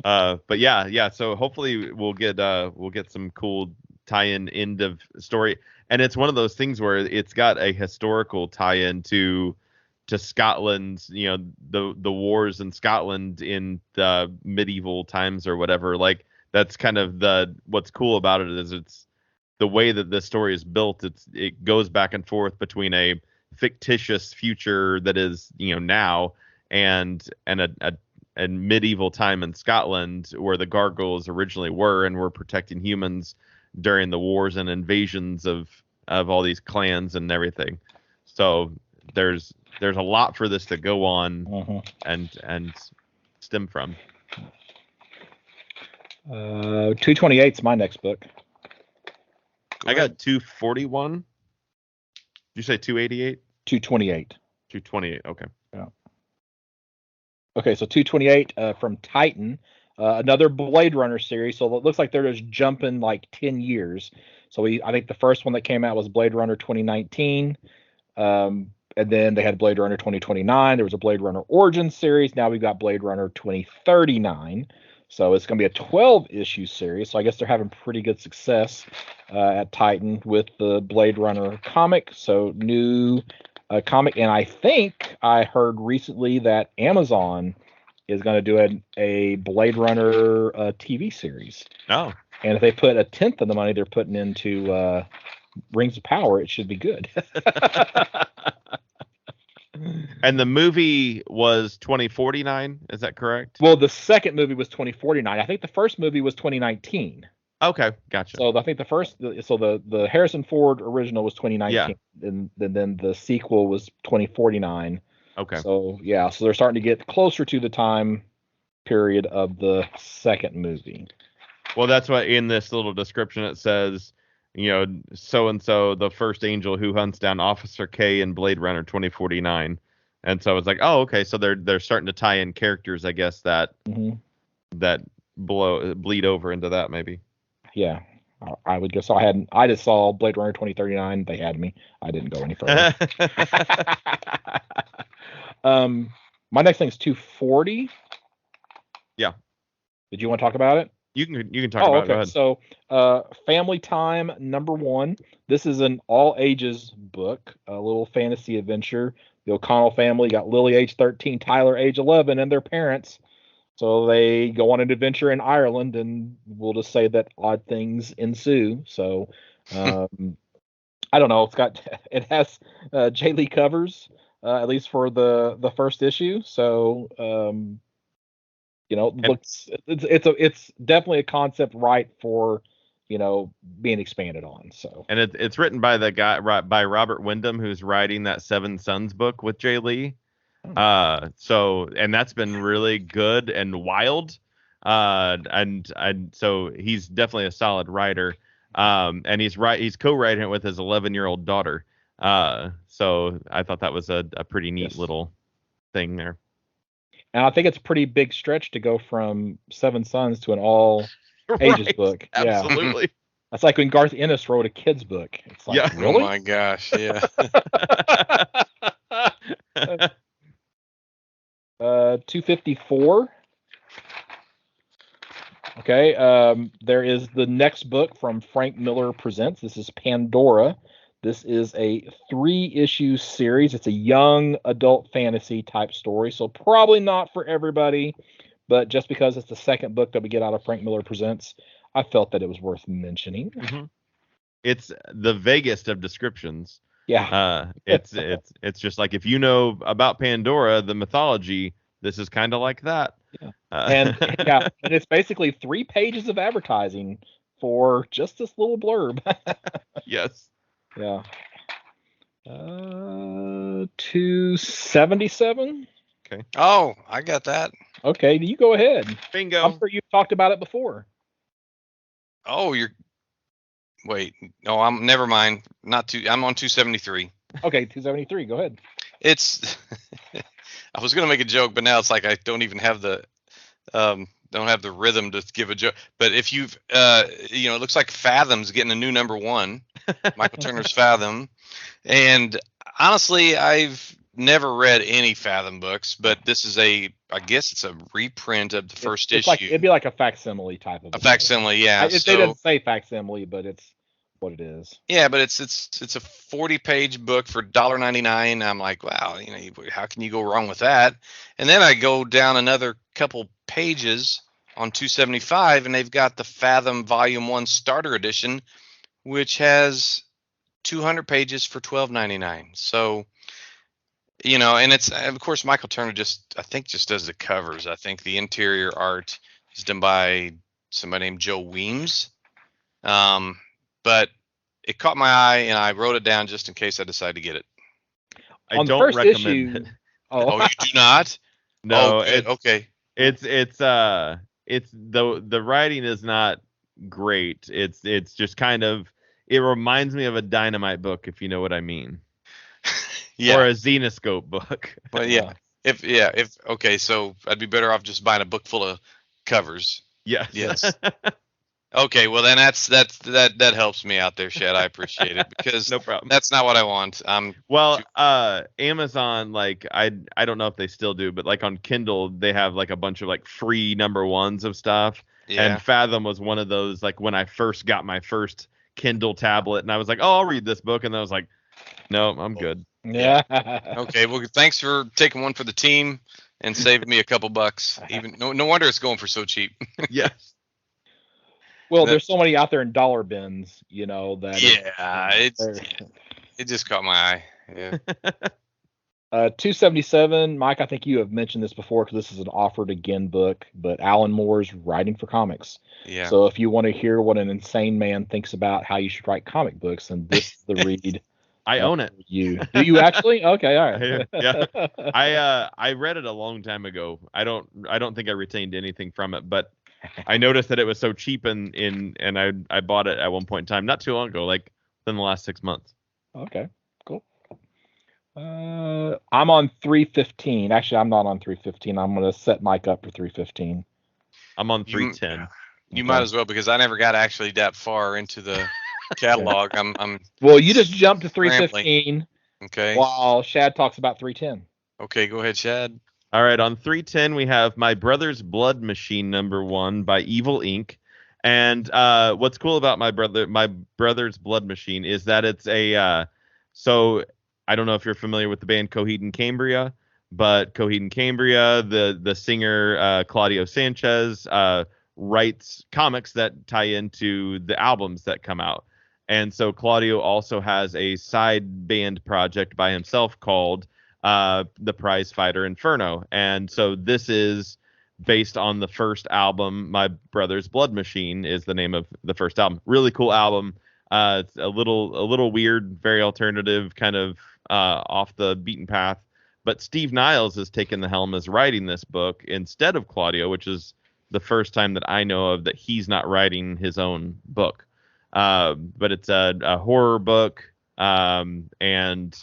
But yeah. So hopefully we'll get some cool tie-in end of story, and it's one of those things where it's got a historical tie-in to Scotland, you know, the wars in Scotland in the medieval times or whatever. Like that's kind of what's cool about it is it's the way that this story is built. It goes back and forth between a fictitious future that is, you know, now and a medieval time in Scotland where the gargoyles originally were protecting humans during the wars and invasions of all these clans and everything. So there's a lot for this to go on and stem from. 228's my next book. I got 241. Did you say 288? 228. 228. Okay. Yeah. Okay, so 228 from Titan, another Blade Runner series. So it looks like they're just jumping like 10 years. So I think the first one that came out was Blade Runner 2019. And then they had Blade Runner 2029. There was a Blade Runner Origins series. Now we've got Blade Runner 2039. So it's going to be a 12-issue series. So I guess they're having pretty good success at Titan with the Blade Runner comic. So new comic. And I think I heard recently that Amazon is going to do a Blade Runner TV series. Oh. And if they put a tenth of the money they're putting into Rings of Power, it should be good. And the movie was 2049, is that correct? Well, the second movie was 2049. I think the first movie was 2019. Okay, gotcha. So I think the Harrison Ford original was 2019, and then the sequel was 2049. Okay. So yeah, so they're starting to get closer to the time period of the second movie. Well, that's what in this little description it says, you know, so and so, the first angel who hunts down Officer K in Blade Runner 2049, and so it's like, oh, okay, so they're starting to tie in characters, I guess that bleed over into that maybe. Yeah, I would guess. So I just saw Blade Runner 2039. They had me. I didn't go any further. My next thing is 240. Yeah. Did you want to talk about it? You can talk about it. Go ahead. So, Family Time #1. This is an all ages book, a little fantasy adventure. The O'Connell family got Lily, age 13, Tyler, age 11, and their parents. So they go on an adventure in Ireland, and we'll just say that odd things ensue. So, I don't know. It has Jay Lee covers, at least for the first issue. So, it's definitely a concept right for, being expanded on. So, and it's written by the guy by Robert Wyndham, who's writing that Seven Sons book with Jay Lee. And that's been really good and wild. And so he's definitely a solid writer. And he's co-writing it with his 11-year-old daughter. So I thought that was a pretty neat Yes. little thing there. And I think it's a pretty big stretch to go from Seven Sons to an all ages Right, book. Yeah. absolutely. That's like when Garth Ennis wrote a kid's book. It's like, Yeah. Oh really? my gosh, yeah. 254. Okay. There is the next book from Frank Miller Presents. This is Pandora. This is a 3-issue series. It's a young adult fantasy type story, so probably not for everybody. But just because it's the second book that we get out of Frank Miller Presents, I felt that it was worth mentioning. Mm-hmm. It's the vaguest of descriptions. Yeah. It's just like, if you know about Pandora, the mythology, this is kind of like that. Yeah. And it's basically 3 pages of advertising for just this little blurb. Yes. Yeah. 277. Oh, I got that. Okay, you go ahead. Bingo. I'm sure you've talked about it before. Oh, wait. No, never mind. I'm on 273. Okay, 273. Go ahead. It's I was gonna make a joke, but now it's like I don't even have the rhythm to give a joke. But if you've it looks like Fathom's getting a new number 1, Michael Turner's Fathom. And honestly, I've never read any Fathom books, but this is I guess it's a reprint of the first issue. It'd be like a facsimile type of a facsimile, yeah. They didn't say facsimile, but it's what it is. Yeah, but it's a 40-page book for $1.99. I'm like, wow, how can you go wrong with that? And then I go down another couple pages on 275, and they've got the Fathom Volume 1 Starter Edition, which has 200 pages for $12.99. So, and it's, of course, Michael Turner just does the covers. I think the interior art is done by somebody named Joe Weems. But it caught my eye, and I wrote it down just in case I decide to get it. I On the don't first recommend issue, it. Oh, you do not? No, okay. It's the writing is not great. It's just kind of, it reminds me of a Dynamite book, if you know what I mean. Yeah. Or a Xenoscope book. But yeah. Okay, so I'd be better off just buying a book full of covers. Yes. Okay, well then that helps me out there, Shad. I appreciate it, because no problem. That's not what I want. Amazon, like, I don't know if they still do, but like on Kindle they have like a bunch of like free number 1s of stuff. Yeah. And Fathom was one of those, like, when I first got my first Kindle tablet, and I was like, oh, I'll read this book, and I was like, no, I'm good. Yeah. Okay, well, thanks for taking one for the team and saving me a couple bucks. Even no wonder it's going for so cheap. Yes. Well, there's so many out there in dollar bins, that. Yeah, it just caught my eye. Yeah. 277, Mike, I think you have mentioned this before, because this is an offered again book, but Alan Moore's Writing for Comics. Yeah. So if you want to hear what an insane man thinks about how you should write comic books, then this is the read. I own it. Do you actually? Okay, all right. Yeah. I read it a long time ago. I don't think I retained anything from it, but I noticed that it was so cheap, and I bought it at one point in time, not too long ago, like within the last 6 months. Okay, cool. I'm on 315. Actually, I'm not on 315. I'm going to set Mike up for 315. I'm on 310. You might as well, because I never got actually that far into the catalog. I'm Well, you just jumped to 315. Okay. While Shad talks about 310. Okay, go ahead, Shad. All right, on 310 we have My Brother's Blood Machine #1 by Evil Inc. And what's cool about My Brother's Blood Machine is that it's so I don't know if you're familiar with the band Coheed and Cambria, but Coheed and Cambria, the singer Claudio Sanchez writes comics that tie into the albums that come out. And so Claudio also has a side band project by himself called The Prize Fighter Inferno. And so this is based on the first album. My Brother's Blood Machine is the name of the first album. Really cool album. It's a little weird, very alternative, kind of off the beaten path. But Steve Niles has taken the helm as writing this book instead of Claudio, which is the first time that I know of that he's not writing his own book. But it's a horror book, And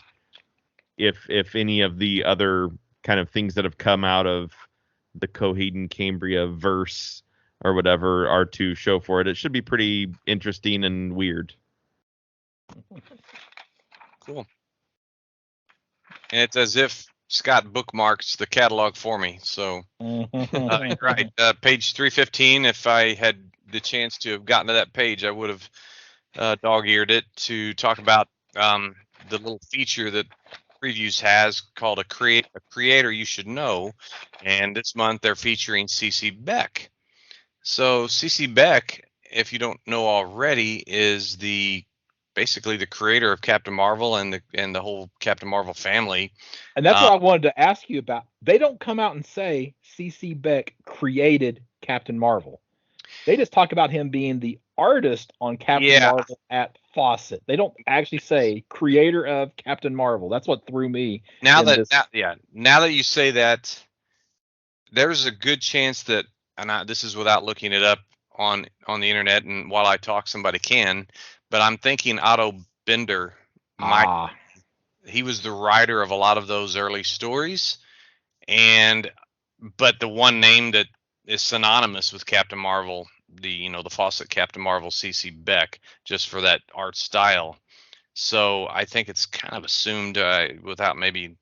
if any of the other kind of things that have come out of the Coheed and Cambria verse or whatever are to show for it, it should be pretty interesting and weird. Cool. And it's as if Scott bookmarks the catalog for me. So you're right. Page 315. If I had the chance to have gotten to that page, I would have dog-eared it to talk about the little feature that Previews has called a creator you should know. And this month they're featuring CC Beck. So CC Beck, if you don't know already, is basically the creator of Captain Marvel and the whole Captain Marvel family. And that's what I wanted to ask you about. They don't come out and say CC Beck created Captain Marvel. They just talk about him being the artist on Captain Marvel at Fawcett. They don't actually say creator of Captain Marvel. That's what threw me. Now that you say that, there's a good chance that, and this is without looking it up on the internet, and while I talk, somebody can, but I'm thinking Otto Bender. He was the writer of a lot of those early stories, but the one name that is synonymous with Captain Marvel, the Fawcett Captain Marvel, CC Beck, just for that art style. So I think it's kind of assumed without maybe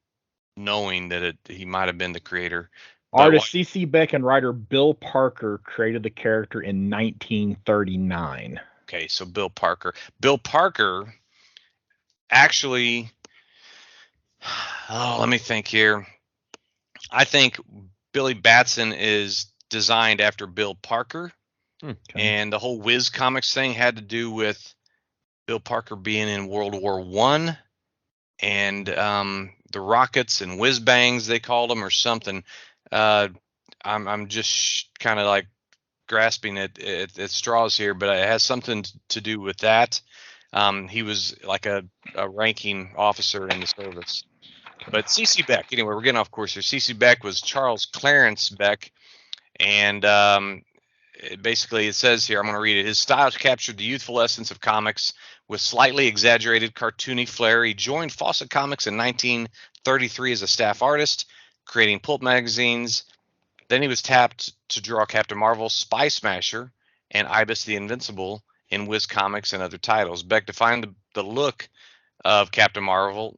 knowing that he might have been the creator. Artist CC Beck and writer Bill Parker created the character in 1939. Okay, so Bill Parker. Bill Parker actually, let me think here. I think Billy Batson is designed after Bill Parker. Okay. And the whole Whiz Comics thing had to do with Bill Parker being in World War I and the rockets and whiz bangs, they called them, or something. I'm just kind of like grasping at straws here, but it has something to do with that. He was like a ranking officer in the service. But CC Beck, anyway, we're getting off course here. CC Beck was Charles Clarence Beck, and basically it says here, I'm going to read it. His style captured the youthful essence of comics with slightly exaggerated cartoony flair. He joined Fawcett Comics in 1933 as a staff artist, creating pulp magazines. Then he was tapped to draw Captain Marvel, Spy Smasher, and Ibis the Invincible in Whiz Comics and other titles. Beck defined the look of Captain Marvel.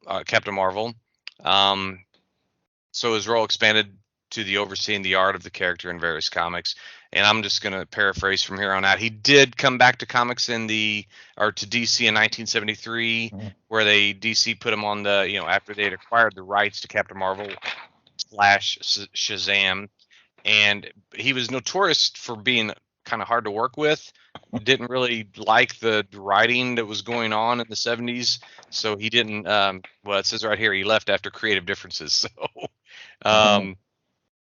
So his role expanded to the overseeing the art of the character in various comics. And I'm just going to paraphrase from here on out. He did come back to comics to DC in 1973, where DC put him on after they had acquired the rights to Captain Marvel / Shazam. And he was notorious for being kind of hard to work with. Didn't really like the writing that was going on in the 70s. So he didn't, it says right here, he left after creative differences. So,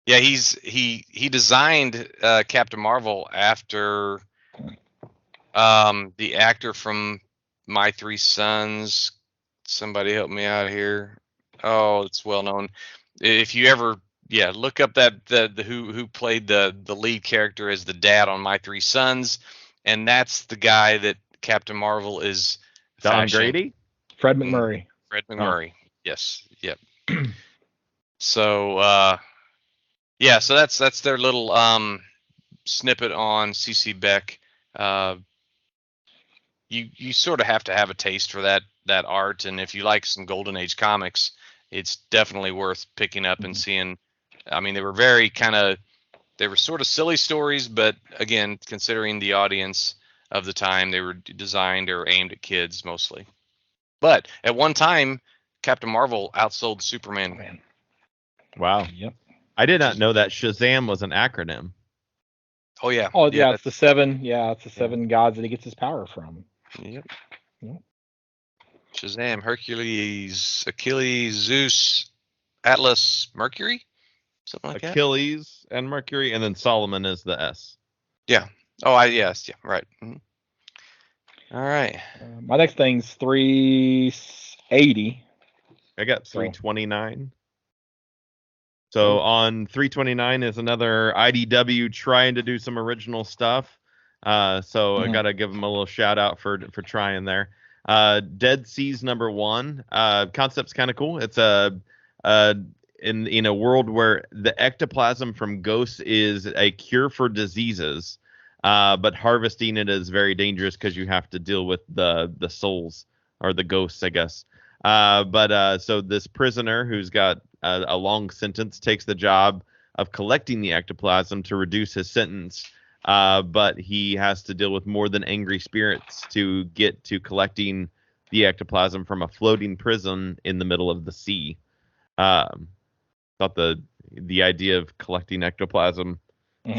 yeah, he designed Captain Marvel after the actor from My Three Sons. Somebody help me out here. Oh, it's well known. If you ever look up the who played the lead character as the dad on My Three Sons, and that's the guy that Captain Marvel is. Don Grady? Fred McMurray. Fred McMurray. Oh. Yes. Yep. So so that's their little snippet on CC Beck. You sort of have to have a taste for that art, and if you like some Golden Age comics, it's definitely worth picking up and seeing. I mean, they were sort of silly stories, but again, considering the audience of the time, they were designed or aimed at kids mostly. But at one time, Captain Marvel outsold Superman. Wow. Yep. I did not know that Shazam was an acronym. Oh yeah. Oh yeah, it's the seven. Yeah, it's the seven gods that he gets his power from. Yep. Shazam, Hercules, Achilles, Zeus, Atlas, Mercury, something like Achilles and Mercury, and then Solomon is the S. Yeah. Oh, yes. Yeah. Right. Mm-hmm. All right. My next thing's 380. I got 329. So on 329 is another IDW trying to do some original stuff. So I got to give them a little shout out for trying there. Dead Seas #1. Concept's kind of cool. It's in a world where the ectoplasm from ghosts is a cure for diseases, but harvesting it is very dangerous because you have to deal with the souls or the ghosts, I guess. So this prisoner who's got a long sentence takes the job of collecting the ectoplasm to reduce his sentence. But he has to deal with more than angry spirits to get to collecting the ectoplasm from a floating prison in the middle of the sea. Thought the idea of collecting ectoplasm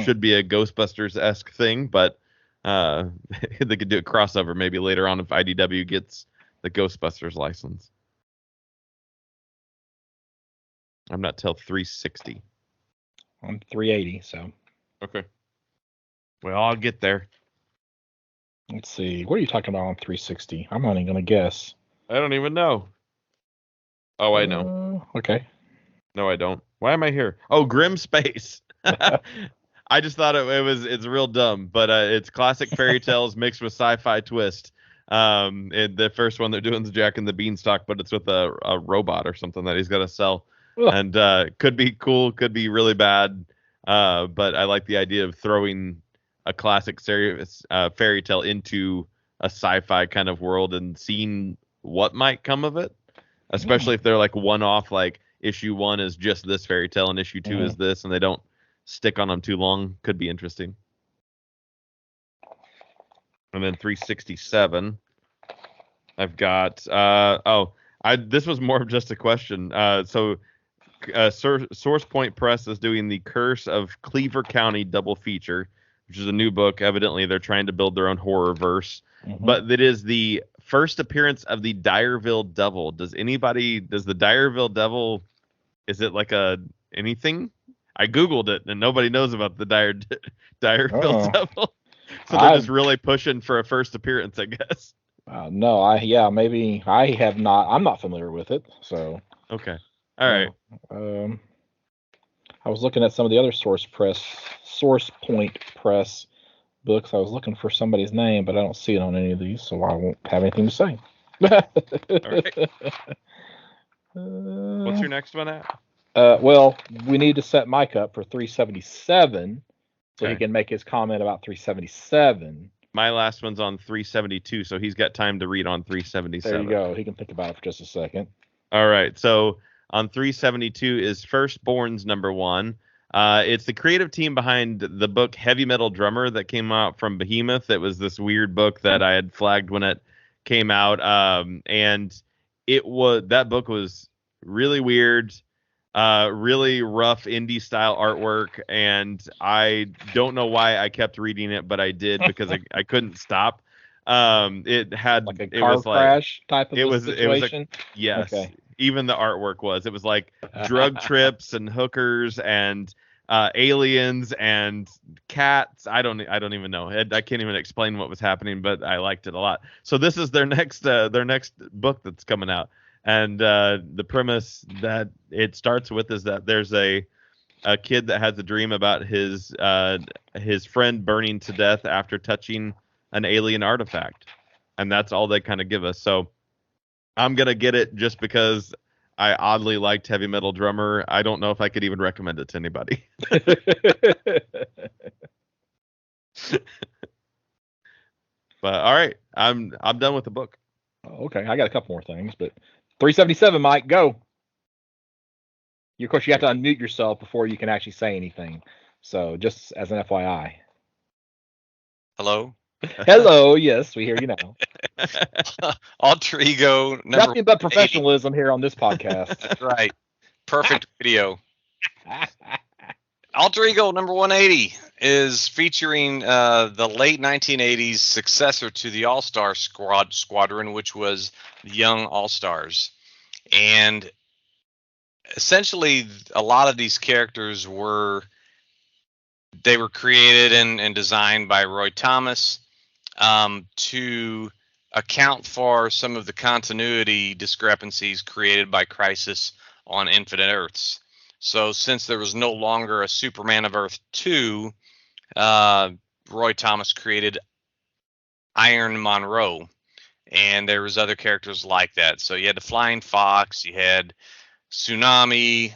should be a Ghostbusters-esque thing, but they could do a crossover maybe later on if IDW gets the Ghostbusters license. I'm not till 360. I'm 380, so. Okay. Well, I'll get there. Let's see. What are you talking about on 360? I'm not even going to guess. I don't even know. Oh, I know. Okay. No, I don't. Why am I here? Oh, Grim Space. I just thought it's real dumb, but it's classic fairy tales mixed with sci-fi twist. And the first one they're doing is Jack and the Beanstalk, but it's with a robot or something that he's got to sell. Ugh. And could be cool, could be really bad. But I like the idea of throwing a classic fairy tale into a sci-fi kind of world and seeing what might come of it, especially if they're like one-off, like issue 1 is just this fairy tale and issue 2 is this, and they don't stick on them too long. Could be interesting. And then 367, I've got this was more of just a question. Source Point Press is doing the Curse of Cleaver County double feature, which is a new book. Evidently, they're trying to build their own horror verse. But it is the first appearance of the Direville Devil. Does the Direville Devil, is it like anything? I Googled it, and nobody knows about the Direville Devil. So they're just really pushing for a first appearance, I guess. No, maybe I have not. I'm not familiar with it, so. Okay. All right. I was looking at some of the other Source Point Press books. I was looking for somebody's name, but I don't see it on any of these, so I won't have anything to say. All right. What's your next one at? Well, we need to set Mike up for 377 so he can make his comment about 377. My last one's on 372, so he's got time to read on 377. There you go. He can think about it for just a second. All right. So on 372 is Firstborns #1. It's the creative team behind the book Heavy Metal Drummer that came out from Behemoth. It was this weird book that I had flagged when it came out. And that book was really weird, really rough indie style artwork. And I don't know why I kept reading it, but I did because I couldn't stop. It had like a car crash type of situation. Yes. Okay. Even the artwork was. It was like drug trips and hookers and aliens and cats. I don't even know. I can't even explain what was happening, but I liked it a lot. So this is their next book that's coming out, and the premise that it starts with is that there's a kid that has a dream about his friend burning to death after touching an alien artifact, and that's all they kind of give us. So I'm going to get it just because I oddly liked Heavy Metal Drummer. I don't know if I could even recommend it to anybody. But all right, I'm done with the book. Okay, I got a couple more things, but 377, Mike, go. Of course, you have to unmute yourself before you can actually say anything. So just as an FYI. Hello? Hello, yes, we hear you now. Alter Ego nothing but professionalism here on this podcast. That's right. Perfect video. Alter Ego number 180 is featuring the late 1980s successor to the All-Star Squadron, which was the Young All-Stars. And essentially, a lot of these characters were created and designed by Roy Thomas to account for some of the continuity discrepancies created by Crisis on Infinite Earths. So since there was no longer a Superman of Earth 2, Roy Thomas created Iron Monroe. and there was other characters like that. So you had the Flying Fox, you had Tsunami.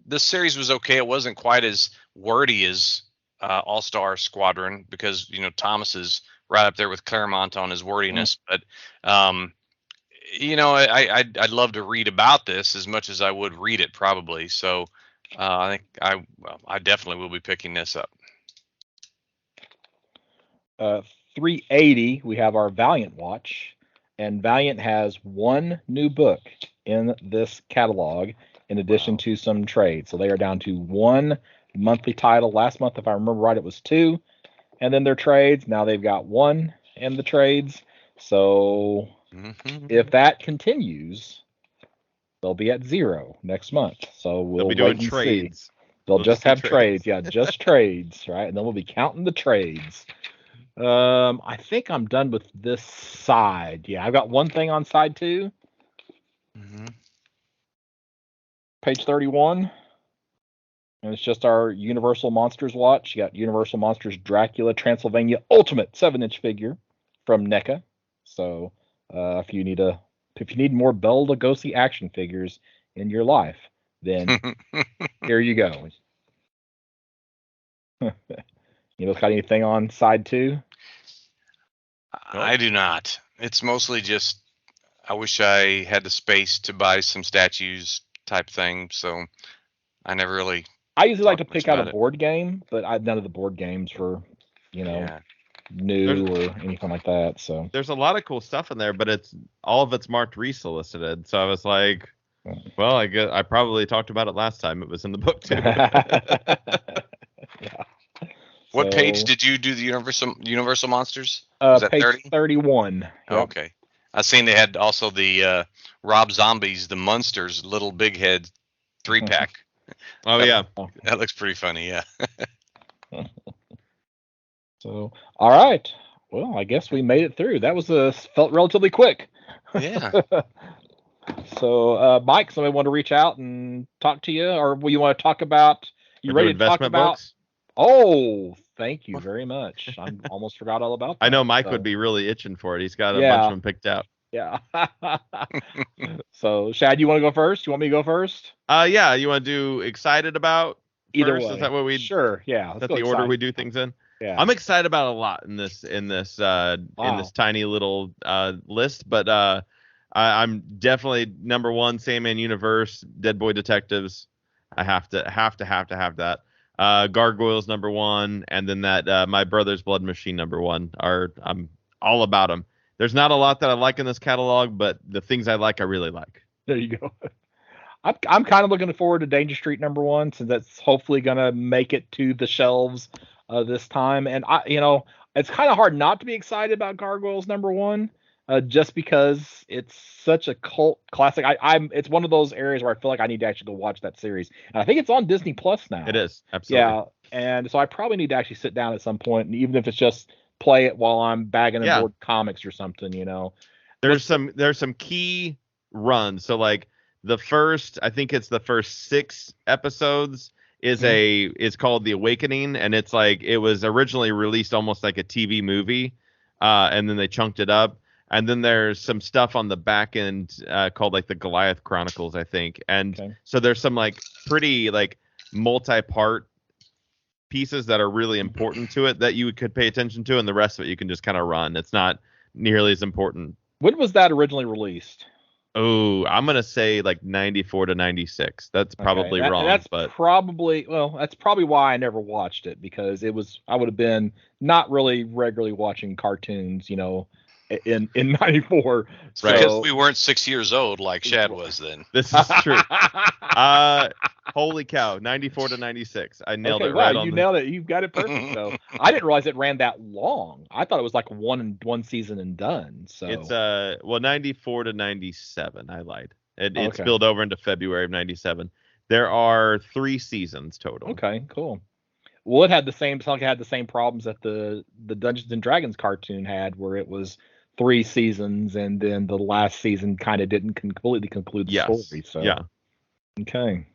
This series was okay. It wasn't quite as wordy as All-Star Squadron, because Thomas is right up there with Claremont on his wordiness. But I'd love to read about this as much as I would read it, probably. So I think I definitely will be picking this up. 380, we have our Valiant watch, and Valiant has one new book in this catalog in addition to some trades. So they are down to one monthly title. Last month, if I remember right, it was 2, and then their trades. Now they've got 1 in the trades. So if that continues, they'll be at 0 next month. So we'll be doing wait and trades. See. They'll just have trades. Yeah, just trades, right? And then we'll be counting the trades. I think I'm done with this side. Yeah, I've got one thing on side 2. Page 31. And it's just our Universal Monsters watch. You got Universal Monsters Dracula Transylvania Ultimate 7-inch figure from NECA. So if you need more Bela Lugosi action figures in your life, then here you go. You got anything on side 2? I do not. It's mostly just I wish I had the space to buy some statues type thing. So I never really. I usually like to pick out a board game, but none of the board games were, new or anything like that. So there's a lot of cool stuff in there, but all of it's marked resolicited. So I was like, well, I guess I probably talked about it last time. It was in the book too. Yeah. What page did you do the Universal Monsters? Was that page 31. Yep. Oh, okay. I seen they had also the Rob Zombies, the Munsters, Little Big Head 3-pack. Oh, yeah. That looks pretty funny, yeah. So, all right. Well, I guess we made it through. That felt relatively quick. Yeah. So, Mike, somebody want to reach out and talk to you, or will you want to talk about? You ready to talk about? Books? Oh, thank you very much. I almost forgot all about that. I know Mike would be really itching for it. He's got a bunch of them picked out. Yeah. So, Shad, you want to go first? You want me to go first? Yeah. You want to do excited about either first? Way. Is that what we? Sure. Yeah. Is that the order we do things in? Yeah. I'm excited about a lot in this in this tiny little list, but I'm definitely number 1 Sandman Universe, Dead Boy Detectives. I have to have that. Gargoyles number 1, and then that My Brother's Blood Machine number 1 I'm all about them. There's not a lot that I like in this catalog, but the things I like, I really like. There you go. I'm kind of looking forward to Danger Street number 1, since that's hopefully gonna make it to the shelves this time. And it's kind of hard not to be excited about Gargoyles number 1, just because it's such a cult classic. It's one of those areas where I feel like I need to actually go watch that series, and I think it's on Disney Plus now. It is, absolutely. Yeah, and so I probably need to actually sit down at some point, and even if it's just play it while I'm bagging and board comics or something, There's some key runs. So like I think it's the first 6 episodes is called The Awakening, and it's like it was originally released almost like a TV movie, and then they chunked it up. And then there's some stuff on the back end called like the Goliath Chronicles, I think. And so there's some like pretty like multi-part pieces that are really important to it that you could pay attention to, and the rest of it you can just kind of run. It's not nearly as important. When was that originally released? Oh, I'm gonna say like 94 to 96. That's probably wrong. That's probably why I never watched it, because I would have been not really regularly watching cartoons, in 94. So. Right. Because we weren't 6 years old like Shad was then. This is true. Holy cow, 94 to 96. I nailed it right on. You nailed it. You've got it perfect. So I didn't realize it ran that long. I thought it was like one season and done. So it's 94 to 97. I lied. It spilled over into February of 97. There are 3 seasons total. Okay, cool. Well, it had the same problems that the Dungeons and Dragons cartoon had, where it was 3 seasons, and then the last season kind of didn't completely conclude the story. So yeah. Okay.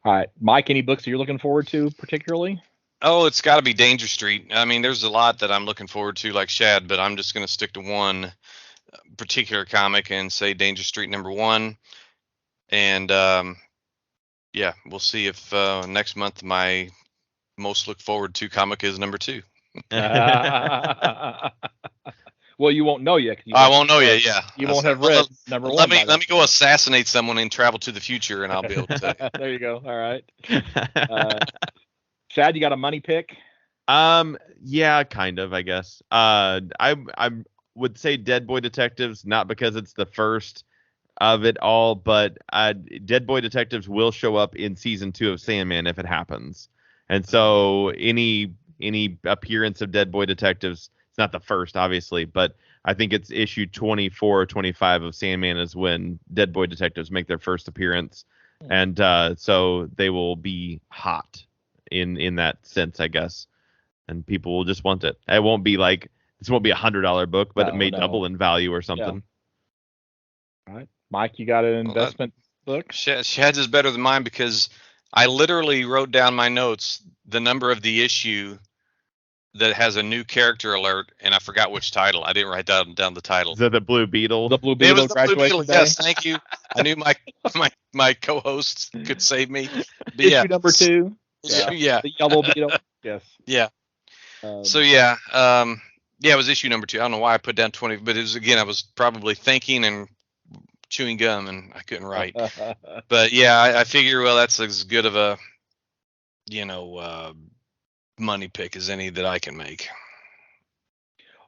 All right, Mike. Any books that you're looking forward to particularly? Oh, it's got to be Danger Street. I mean, there's a lot that I'm looking forward to, like Shad, but I'm just going to stick to one particular comic and say Danger Street #1. And yeah, we'll see if next month my most look forward to comic is #2. Well, you won't know yet. I won't know yet. Yeah, You won't have read #1. Let me go assassinate someone and travel to the future, and I'll be able to. There you go. All right. Shad, you got a money pick? Yeah, kind of, I guess. I would say Dead Boy Detectives, not because it's the first of it all, but Dead Boy Detectives will show up in season 2 of Sandman if it happens. And so any appearance of Dead Boy Detectives, it's not the first, obviously, but I think it's issue 24 or 25 of Sandman is when Dead Boy Detectives make their first appearance. And so they will be hot in that sense, I guess. And people will just want it. It won't be like, this won't be $100 book, but it may double in value or something. Yeah. All right. Mike, you got an investment book? Shad's is better than mine because I literally wrote down my notes, the number of the issue that has a new character alert, and I forgot which title. I didn't write down the title. Is that the Blue Beetle? The Blue Beetle. It was the Blue Beetle. Yes, thank you. I knew my co-host could save me. But issue #2. Yeah. The Yellow Beetle. Yes. Yeah. So yeah, it was issue #2. I don't know why I put down 20, but it was, again, I was probably thinking and chewing gum and I couldn't write. But yeah, I figure, well, that's as good of a money pick as any that I can make.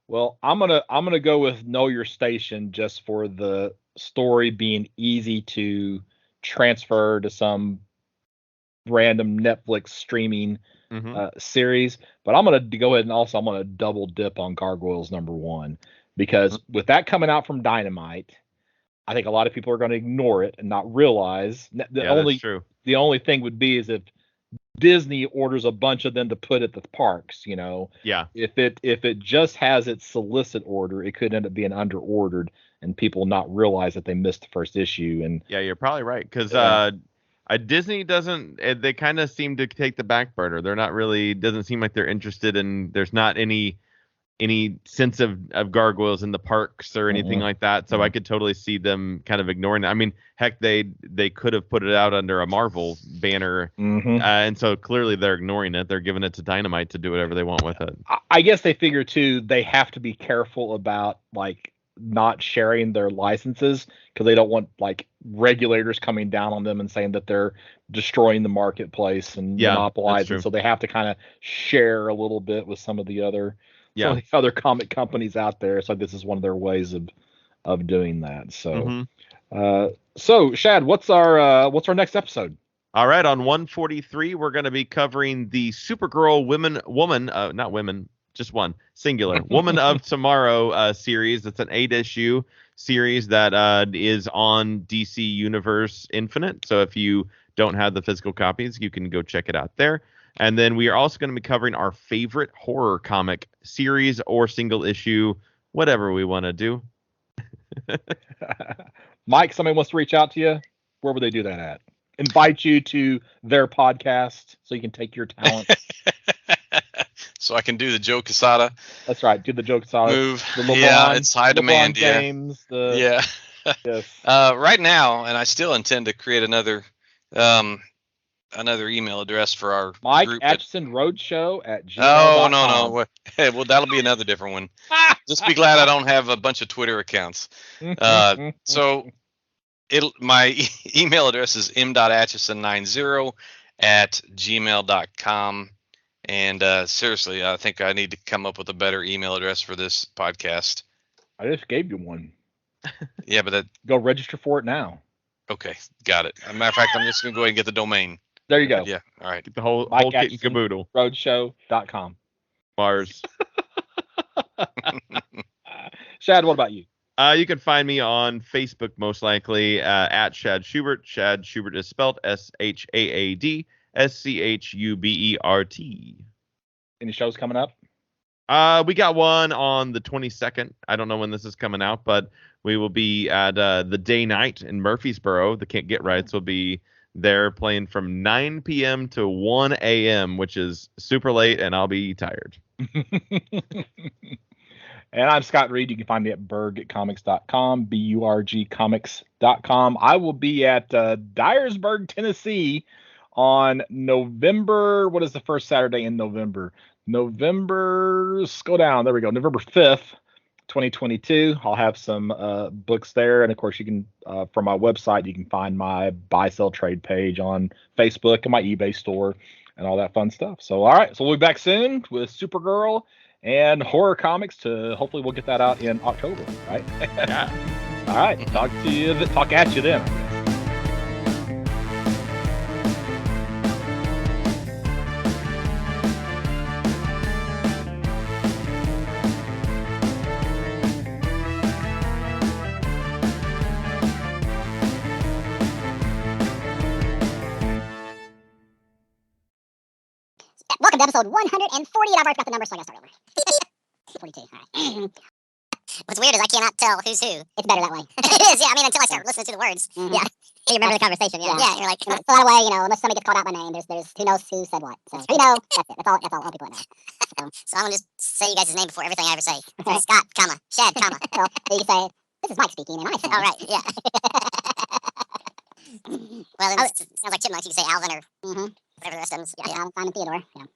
Well, I'm gonna go with Know Your Station just for the story being easy to transfer to some random Netflix streaming series. But I'm gonna go ahead and also I'm gonna double dip on Gargoyles #1 because with that coming out from Dynamite, I think a lot of people are going to ignore it and not realize the only thing would be is if Disney orders a bunch of them to put at the parks, Yeah. If it just has its solicit order, it could end up being under ordered and people not realize that they missed the first issue. And yeah, you're probably right because Disney doesn't. They kind of seem to take the back burner. They're not really. Doesn't seem like they're interested in. There's not any sense of gargoyles in the parks or anything like that. So I could totally see them kind of ignoring it. I mean, heck, they could have put it out under a Marvel banner, and so clearly they're ignoring it. They're giving it to Dynamite to do whatever they want with it. I guess they figure too they have to be careful about like not sharing their licenses because they don't want like regulators coming down on them and saying that they're destroying the marketplace and monopolizing. So they have to kind of share a little bit with some of the other comic companies out there. So this is one of their ways of doing that. So so Shad, what's our next episode? All right, on 143 we're going to be covering the Supergirl singular Woman of Tomorrow series. It's an 8-issue series that is on DC Universe Infinite. So if you don't have the physical copies, you can go check it out there. And then we are also going to be covering our favorite horror comic series or single issue, whatever we want to do. Mike, somebody wants to reach out to you. Where would they do that at? Invite you to their podcast so you can take your talent. So I can do the Joe Quesada. That's right. Do the Joe Quesada move. It's high demand. James, Yes. Right now, and I still intend to create another email address for our Mike group. Atchison Roadshow at gmail.com. Oh, no. Well, that'll be another different one. Just be glad I don't have a bunch of Twitter accounts. So my email address is m.atchison90@gmail.com. And seriously, I think I need to come up with a better email address for this podcast. I just gave you one. Yeah, but go register for it now. Okay, got it. As a matter of fact, I'm just going to go ahead and get the domain. There you go. Yeah, all right. Get the whole kit and caboodle. Roadshow.com. Bars. Shad, what about you? You can find me on Facebook, most likely, at Shad Schubert. Shad Schubert is spelled SHAAD SCHUBERT. Any shows coming up? We got one on the 22nd. I don't know when this is coming out, but we will be at the Day Night in Murfreesboro. The Can't Get Rights will be They're playing from 9 p.m. to 1 a.m., which is super late, and I'll be tired. And I'm Scott Reed. You can find me at burgcomics.com, burgcomics.com. I will be at Dyersburg, Tennessee on November, what is the first Saturday in November? Go down. There we go. November 5th, 2022. I'll have some books there. And of course, you can, from my website, you can find my buy, sell, trade page on Facebook and my eBay store and all that fun stuff. So, all right. So we'll be back soon with Supergirl and horror comics to hopefully we'll get that out in October, right? Yeah. All right. Talk at you then. Welcome to episode 140. I've already got the number, so I gotta start over. 42. All right. What's weird is I cannot tell who's who. It's better that way. It is, yeah. I mean, until I start listening to the words. Mm-hmm. Yeah. You remember the conversation, yeah. Yeah, you're like, so that way, unless somebody gets called out by name, there's who knows who said what. So, that's it. That's all people know. So I'm gonna just say you guys' name before everything I ever say. Okay. Scott, comma, Shad, comma. Well, you can say, this is Mike speaking, and I say. All right, yeah. Well, then it sounds like Chipmunks. You can say Alvin or whatever the rest of them. Yeah, Alvin, Simon, Theodore. Yeah.